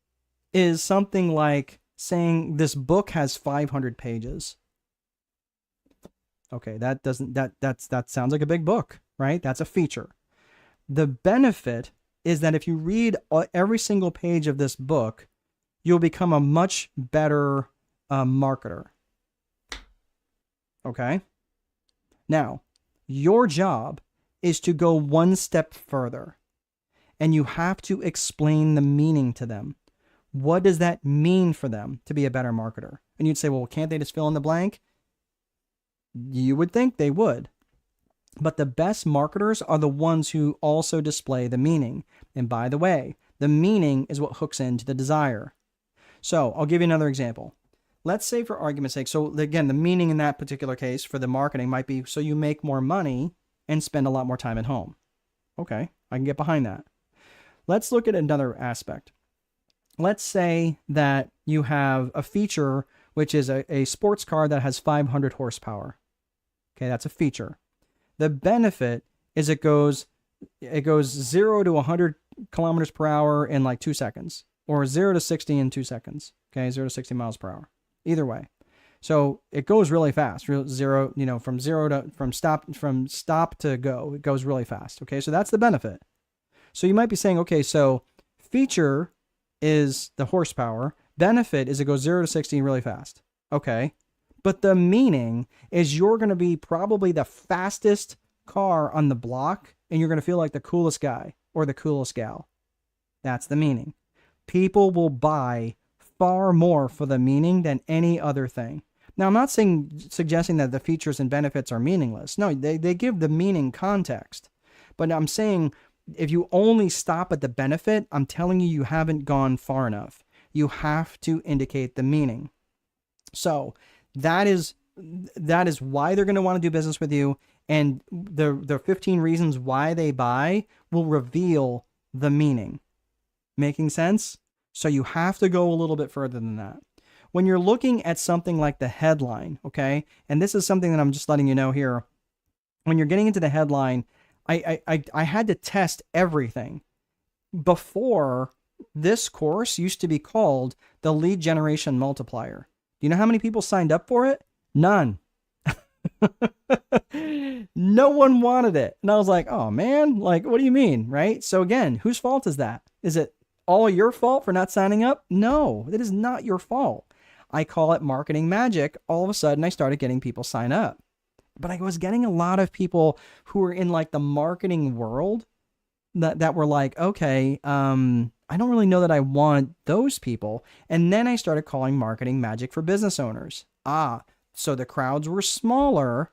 is something like saying this book has 500 pages. Okay, that sounds like a big book, right? That's a feature. The benefit is that if you read every single page of this book, you'll become a much better marketer. Okay? Now, your job is to go one step further, and you have to explain the meaning to them. What does that mean for them to be a better marketer? And you'd say, well, can't they just fill in the blank? You would think they would. But the best marketers are the ones who also display the meaning. And by the way, the meaning is what hooks into the desire. So I'll give you another example. Let's say for argument's sake, so again, the meaning in that particular case for the marketing might be so you make more money and spend a lot more time at home. Okay, I can get behind that. Let's look at another aspect. Let's say that you have a feature which is a sports car that has 500 horsepower. Okay, that's a feature. The benefit is it goes 0 to 100 kilometers per hour in like 2 seconds, or 0 to 60 in 2 seconds. Okay, 0 to 60 miles per hour. Either way. So it goes really fast. From stop to go, it goes really fast. Okay, so that's the benefit. So you might be saying, okay, so feature is the horsepower. Benefit is it goes 0 to 60 really fast. Okay. But the meaning is you're going to be probably the fastest car on the block, and you're going to feel like the coolest guy or the coolest gal. That's the meaning. People will buy far more for the meaning than any other thing. Now, I'm not suggesting that the features and benefits are meaningless. No, they give the meaning context. But I'm saying if you only stop at the benefit, I'm telling you, you haven't gone far enough. You have to indicate the meaning. So that is why they're going to want to do business with you. And the 15 reasons why they buy will reveal the meaning. Making sense? So you have to go a little bit further than that. When you're looking at something like the headline, okay, and this is something that I'm just letting you know here. When you're getting into the headline, I had to test everything. Before, this course used to be called the Lead Generation Multiplier. Do you know how many people signed up for it? None. No one wanted it. And I was like, oh man, like, what do you mean? Right? So again, whose fault is that? Is it all your fault for not signing up? No, it is not your fault. I call it marketing magic. All of a sudden I started getting people sign up. But I was getting a lot of people who were in like the marketing world that were like, okay, I don't really know that I want those people. And then I started calling marketing magic for business owners. So the crowds were smaller,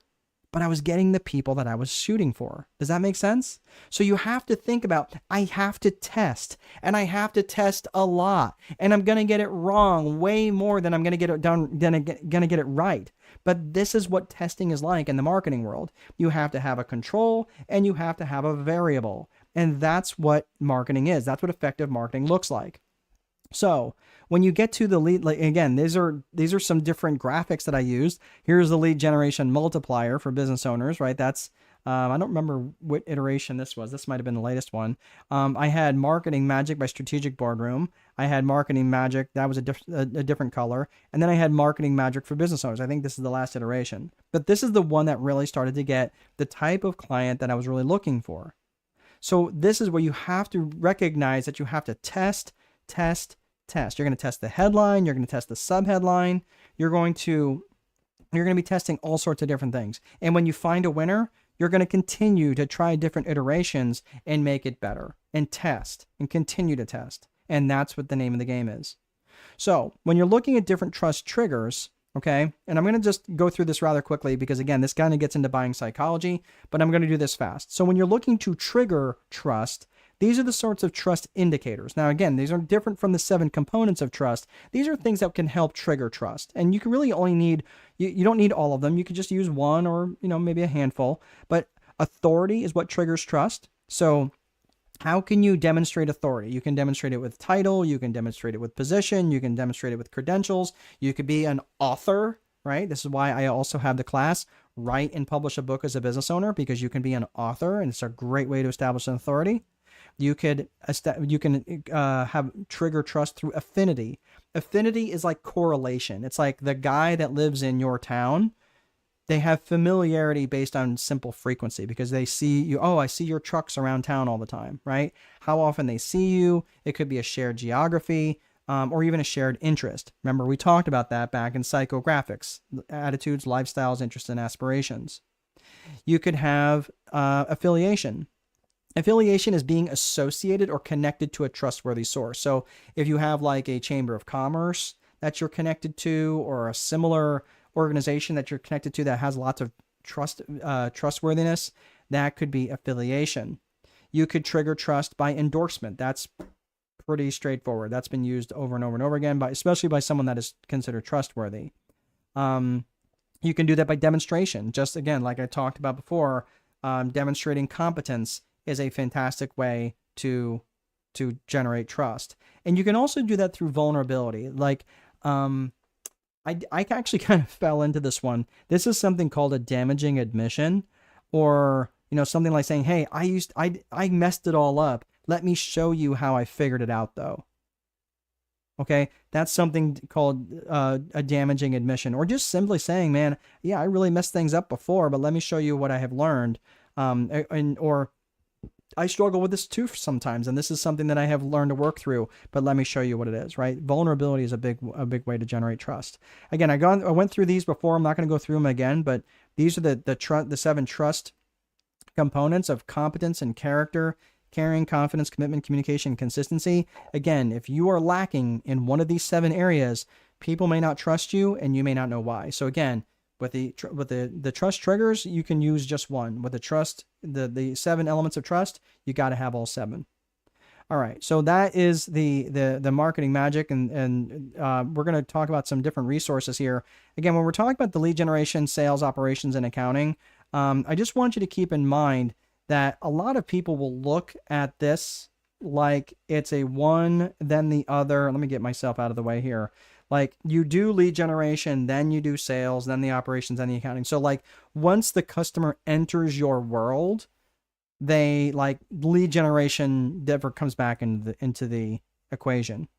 but I was getting the people that I was shooting for. Does that make sense? So you have to think about, I have to test, and I have to test a lot, and I'm going to get it wrong way more than I'm going to get it done, than I'm going to get it right. But this is what testing is like in the marketing world. You have to have a control, and you have to have a variable. And that's what marketing is. That's what effective marketing looks like. So when you get to the lead, like, again, these are some different graphics that I used. Here's the lead generation multiplier for business owners, right? That's, I don't remember what iteration this was. This might've been the latest one. I had marketing magic by Strategic Boardroom. I had marketing magic. That was a different color. And then I had marketing magic for business owners. I think this is the last iteration, but this is the one that really started to get the type of client that I was really looking for. So this is where you have to recognize that you have to test. You're going to test the headline. You're going to test the subheadline. You're going to be testing all sorts of different things. And when you find a winner, you're going to continue to try different iterations and make it better and test and continue to test. And that's what the name of the game is. So when you're looking at different trust triggers, okay, and I'm going to just go through this rather quickly because, again, this kind of gets into buying psychology, but I'm going to do this fast. So when you're looking to trigger trust, these are the sorts of trust indicators. Now, again, these are different from the 7 components of trust. These are things that can help trigger trust. And you can really only need, you don't need all of them. You could just use one or, maybe a handful. But authority is what triggers trust. So how can you demonstrate authority? You can demonstrate it with title. You can demonstrate it with position. You can demonstrate it with credentials. You could be an author, right? This is why I also have the class Write and Publish a Book as a Business Owner, because you can be an author and it's a great way to establish an authority. You can have trigger trust through affinity. Affinity is like correlation. It's like the guy that lives in your town. They have familiarity based on simple frequency because they see you. Oh, I see your trucks around town all the time, right? How often they see you. It could be a shared geography, or even a shared interest. Remember, we talked about that back in psychographics: attitudes, lifestyles, interests, and aspirations. You could have affiliation. Affiliation is being associated or connected to a trustworthy source. So if you have like a chamber of commerce that you're connected to, or a similar organization that you're connected to that has lots of trustworthiness, that could be affiliation. You could trigger trust by endorsement. That's pretty straightforward. That's been used over and over and over again, especially by someone that is considered trustworthy. You can do that by demonstration. Just again, like I talked about before, demonstrating competence is a fantastic way to generate trust. And you can also do that through vulnerability. Like, I actually kind of fell into this one. This is something called a damaging admission, or, something like saying, hey, I messed it all up. Let me show you how I figured it out though. Okay. That's something called a damaging admission, or just simply saying, man, yeah, I really messed things up before, but let me show you what I have learned. Or I struggle with this too sometimes, and this is something that I have learned to work through, but let me show you what it is, right? Vulnerability is a big way to generate trust. Again, I went through these before. I'm not going to go through them again, but these are the 7 trust components of competence and character: caring, confidence, commitment, communication, consistency. Again, if you are lacking in one of these 7 areas, people may not trust you and you may not know why. So again, with the trust triggers, you can use just one. With the 7 elements of trust, you got to have all 7. All right, so that is the marketing magic, and we're going to talk about some different resources here. Again, when we're talking about the lead generation, sales, operations, and accounting, I just want you to keep in mind that a lot of people will look at this like it's a one, then the other. Let me get myself out of the way here. Like, you do lead generation, then you do sales, then the operations, then the accounting. So like, once the customer enters your world, they like lead generation never comes back into the equation.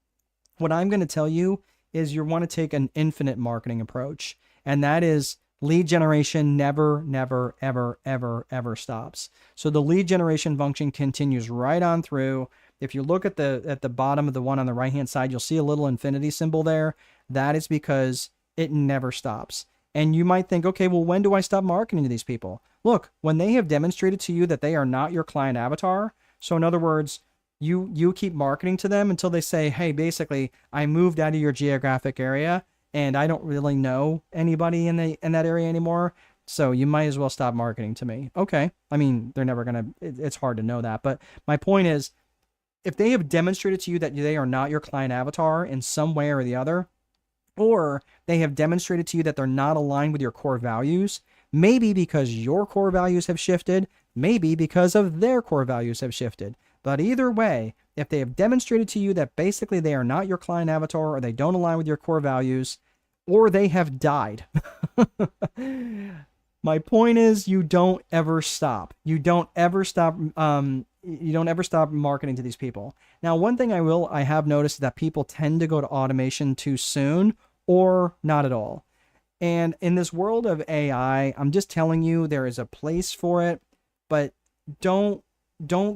What I'm going to tell you is you want to take an infinite marketing approach. And that is, lead generation never, never, ever, ever, ever stops. So the lead generation function continues right on through. If you look at the bottom of the one on the right-hand side, you'll see a little infinity symbol there. That is because it never stops. And you might think, okay, well, when do I stop marketing to these people? Look, when they have demonstrated to you that they are not your client avatar. So in other words, you keep marketing to them until they say, hey, basically, I moved out of your geographic area and I don't really know anybody in that area anymore. So you might as well stop marketing to me. Okay. I mean, they're never going to, it's hard to know that. But my point is, if they have demonstrated to you that they are not your client avatar in some way or the other, or they have demonstrated to you that they're not aligned with your core values, maybe because your core values have shifted, maybe because of their core values have shifted. But either way, if they have demonstrated to you that basically they are not your client avatar, or they don't align with your core values, or they have died, my point is, you don't ever stop. You don't ever stop marketing to these people. Now, one thing I have noticed is that people tend to go to automation too soon, or not at all. And in this world of AI, I'm just telling you, there is a place for it, but don't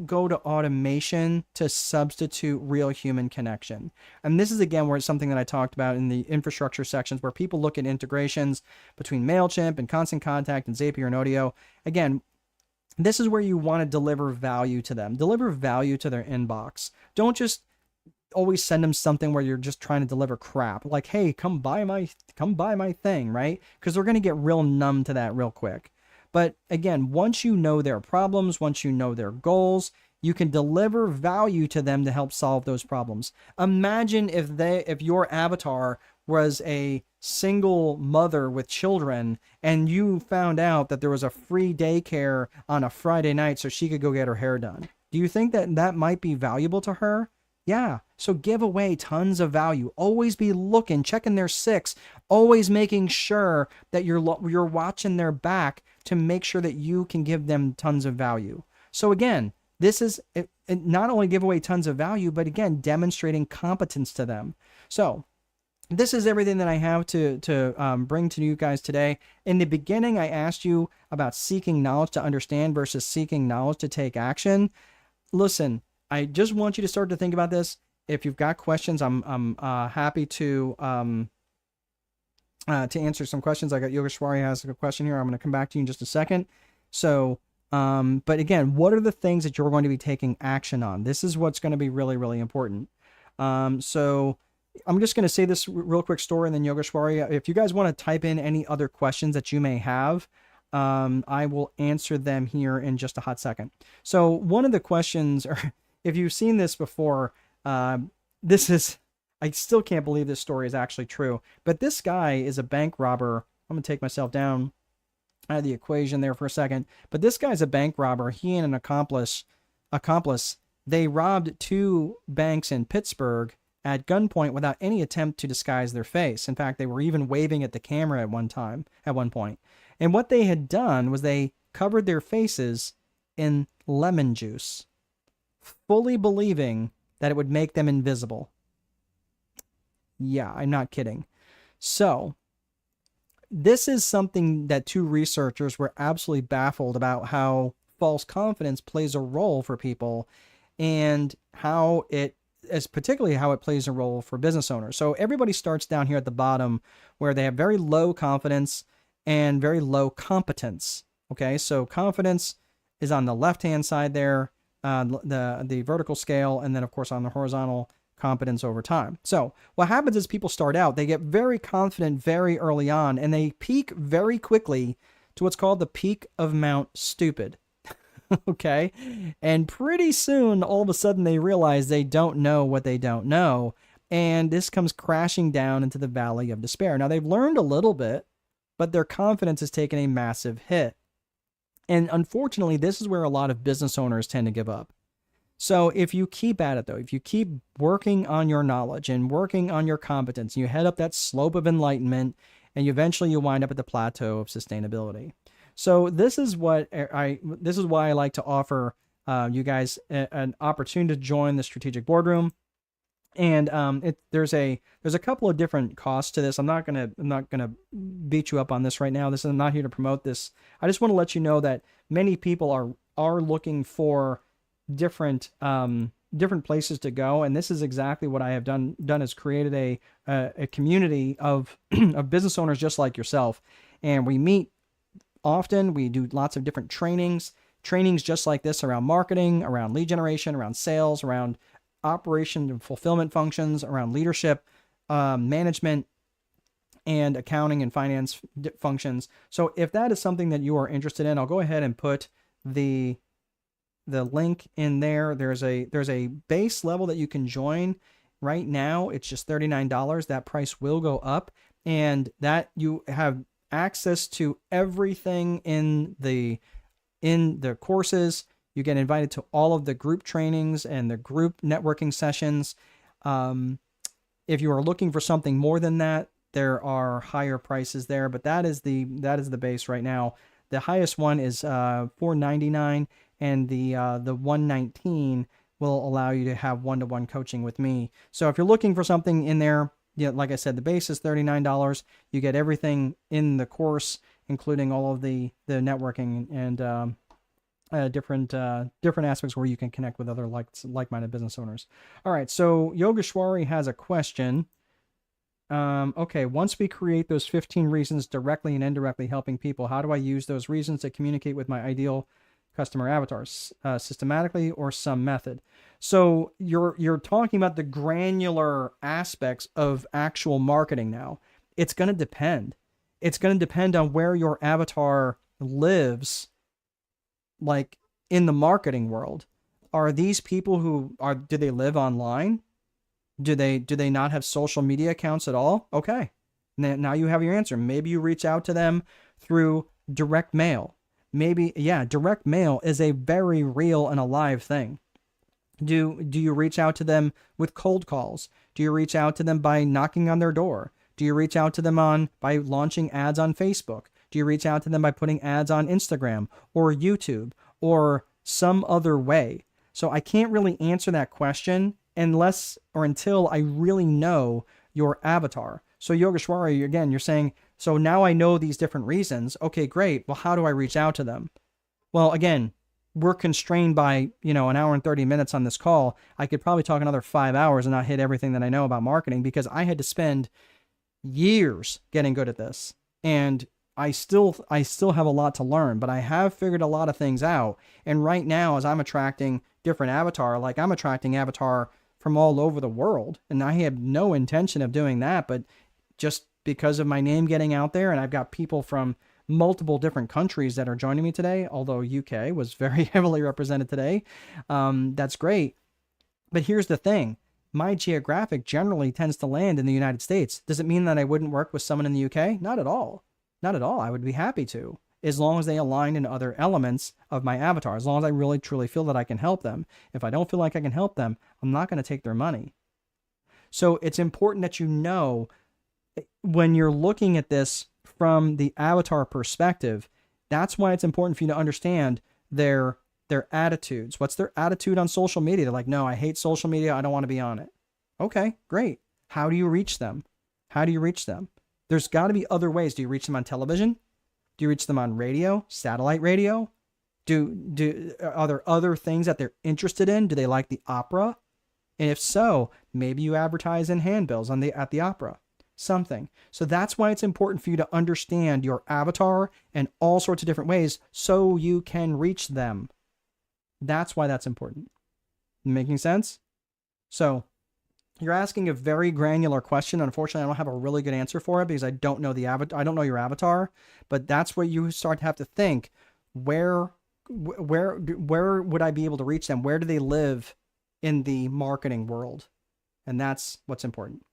go to automation to substitute real human connection. And this is, again, where it's something that I talked about in the infrastructure sections, where people look at integrations between MailChimp and Constant Contact and Zapier and Odeo. Again, this is where you want to deliver value to them. Deliver value to their inbox. Don't just always send them something where you're just trying to deliver crap. Like, hey, come buy my thing, right? Because they're going to get real numb to that real quick. But again, once you know their problems, once you know their goals, you can deliver value to them to help solve those problems. Imagine if your avatar was a single mother with children and you found out that there was a free daycare on a Friday night so she could go get her hair done. Do you think that might be valuable to her? Yeah. So give away tons of value. Always be looking, checking their six, always making sure that you're watching their back to make sure that you can give them tons of value. So again, this is not only give away tons of value, but again, demonstrating competence to them. So this is everything that I have to bring to you guys today. In the beginning, I asked you about seeking knowledge to understand versus seeking knowledge to take action. Listen, I just want you to start to think about this. If you've got questions, I'm happy to answer some questions. I got Yogeshwari has a question here. I'm going to come back to you in just a second. So, but again, what are the things that you're going to be taking action on? This is what's going to be really, really important. So I'm just going to say this real quick story, and then Yogeshwari, if you guys want to type in any other questions that you may have, I will answer them here in just a hot second. So one of the questions, or if you've seen this before, this is, I still can't believe this story is actually true, but this guy is a bank robber. I'm going to take myself down out of the equation there for a second, but this guy's a bank robber. He and an accomplice, they robbed two banks in Pittsburgh at gunpoint without any attempt to disguise their face. In fact, they were even waving at the camera at one point. And what they had done was they covered their faces in lemon juice, fully believing that it would make them invisible. Yeah, I'm not kidding. So this is something that two researchers were absolutely baffled about, how false confidence plays a role for people, and how it is particularly how it plays a role for business owners. So everybody starts down here at the bottom where they have very low confidence and very low competence. Okay, so confidence is on the left-hand side there, the vertical scale, and then of course on the horizontal, competence over time. So what happens is people start out, they get very confident very early on, and they peak very quickly to what's called the peak of Mount Stupid. Okay, and pretty soon all of a sudden they realize they don't know what they don't know, and this comes crashing down into the valley of despair. Now they've learned a little bit, but their confidence has taken a massive hit. And unfortunately, this is where a lot of business owners tend to give up. So if you keep at it, though, if you keep working on your knowledge and working on your competence, you head up that slope of enlightenment, and eventually you wind up at the plateau of sustainability. So this is why I like to offer you guys an opportunity to join the strategic boardroom. And there's a couple of different costs to this. I'm not gonna beat you up on this right now. I'm not here to promote this. I just want to let you know that many people are looking for different places to go, and this is exactly what I have done is created a community of of business owners just like yourself, and we meet often. We do lots of different trainings just like this around marketing, around lead generation, around sales, around operation and fulfillment functions, around leadership, management, and accounting and finance functions. So if that is something that you are interested in, I'll go ahead and put the link in there. There's a base level that you can join. Right now, it's just $39. That price will go up, and that you have access to everything in the courses. You get invited to all of the group trainings and the group networking sessions. If you are looking for something more than that, there are higher prices there, but that is the base right now. The highest one is $499, and the $119 will allow you to have one-to-one coaching with me. So if you're looking for something in there, yeah, like I said, the base is $39. You get everything in the course, including all of the networking and different aspects where you can connect with other like-minded business owners. All right, so Yogeshwari has a question. Okay, once we create those 15 reasons directly and indirectly helping people, how do I use those reasons to communicate with my ideal customer avatars, systematically or some method? So you're talking about the granular aspects of actual marketing now. It's going to depend. It's going to depend on where your avatar lives, like in the marketing world. Are these people do they live online? Do they not have social media accounts at all? Okay. Now you have your answer. Maybe you reach out to them through direct mail. Maybe, yeah, direct mail is a very real and alive thing. Do you reach out to them with cold calls? Do you reach out to them by knocking on their door? Do you reach out to them by launching ads on Facebook? Do you reach out to them by putting ads on Instagram or YouTube or some other way? So I can't really answer that question unless or until I really know your avatar. So Yogeshwari, again, you're saying, so now I know these different reasons. Okay, great. Well, how do I reach out to them? Well, again, we're constrained by, an hour and 30 minutes on this call. I could probably talk another 5 hours and not hit everything that I know about marketing, because I had to spend years getting good at this. And I still have a lot to learn, but I have figured a lot of things out. And right now, as I'm attracting different avatar, like I'm attracting avatar from all over the world, and I have no intention of doing that, but just because of my name getting out there, and I've got people from multiple different countries that are joining me today, although UK was very heavily represented today. That's great. But here's the thing. My geographic generally tends to land in the United States. Does it mean that I wouldn't work with someone in the UK? Not at all. Not at all. I would be happy to, as long as they align in other elements of my avatar, as long as I really truly feel that I can help them. If I don't feel like I can help them, I'm not going to take their money. So it's important that you know, when you're looking at this from the avatar perspective, that's why it's important for you to understand their attitudes. What's their attitude on social media? They're like, no, I hate social media. I don't want to be on it. Okay, great. How do you reach them? How do you reach them? There's got to be other ways. Do you reach them on television? Do you reach them on radio, satellite radio? Are there other things that they're interested in? Do they like the opera? And if so, maybe you advertise in handbills at the opera. Something. So that's why it's important for you to understand your avatar in all sorts of different ways so you can reach them. That's why that's important. Making sense? So you're asking a very granular question. Unfortunately, I don't have a really good answer for it because I don't know I don't know your avatar, but that's where you start to have to think, where would I be able to reach them? Where do they live in the marketing world? And that's what's important.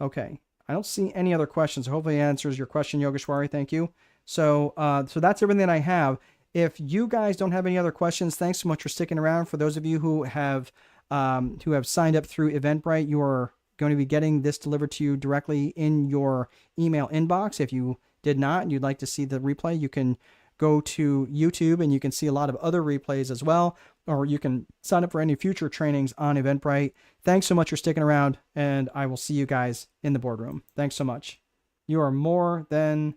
Okay. I don't see any other questions. Hopefully it answers your question, Yogeshwari. Thank you. So that's everything that I have. If you guys don't have any other questions, thanks so much for sticking around. For those of you who have signed up through Eventbrite, you are going to be getting this delivered to you directly in your email inbox. If you did not and you'd like to see the replay, you can go to YouTube and you can see a lot of other replays as well, or you can sign up for any future trainings on Eventbrite. Thanks so much for sticking around, and I will see you guys in the boardroom. Thanks so much. You are more than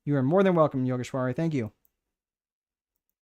welcome, Yogeshwari. Thank you.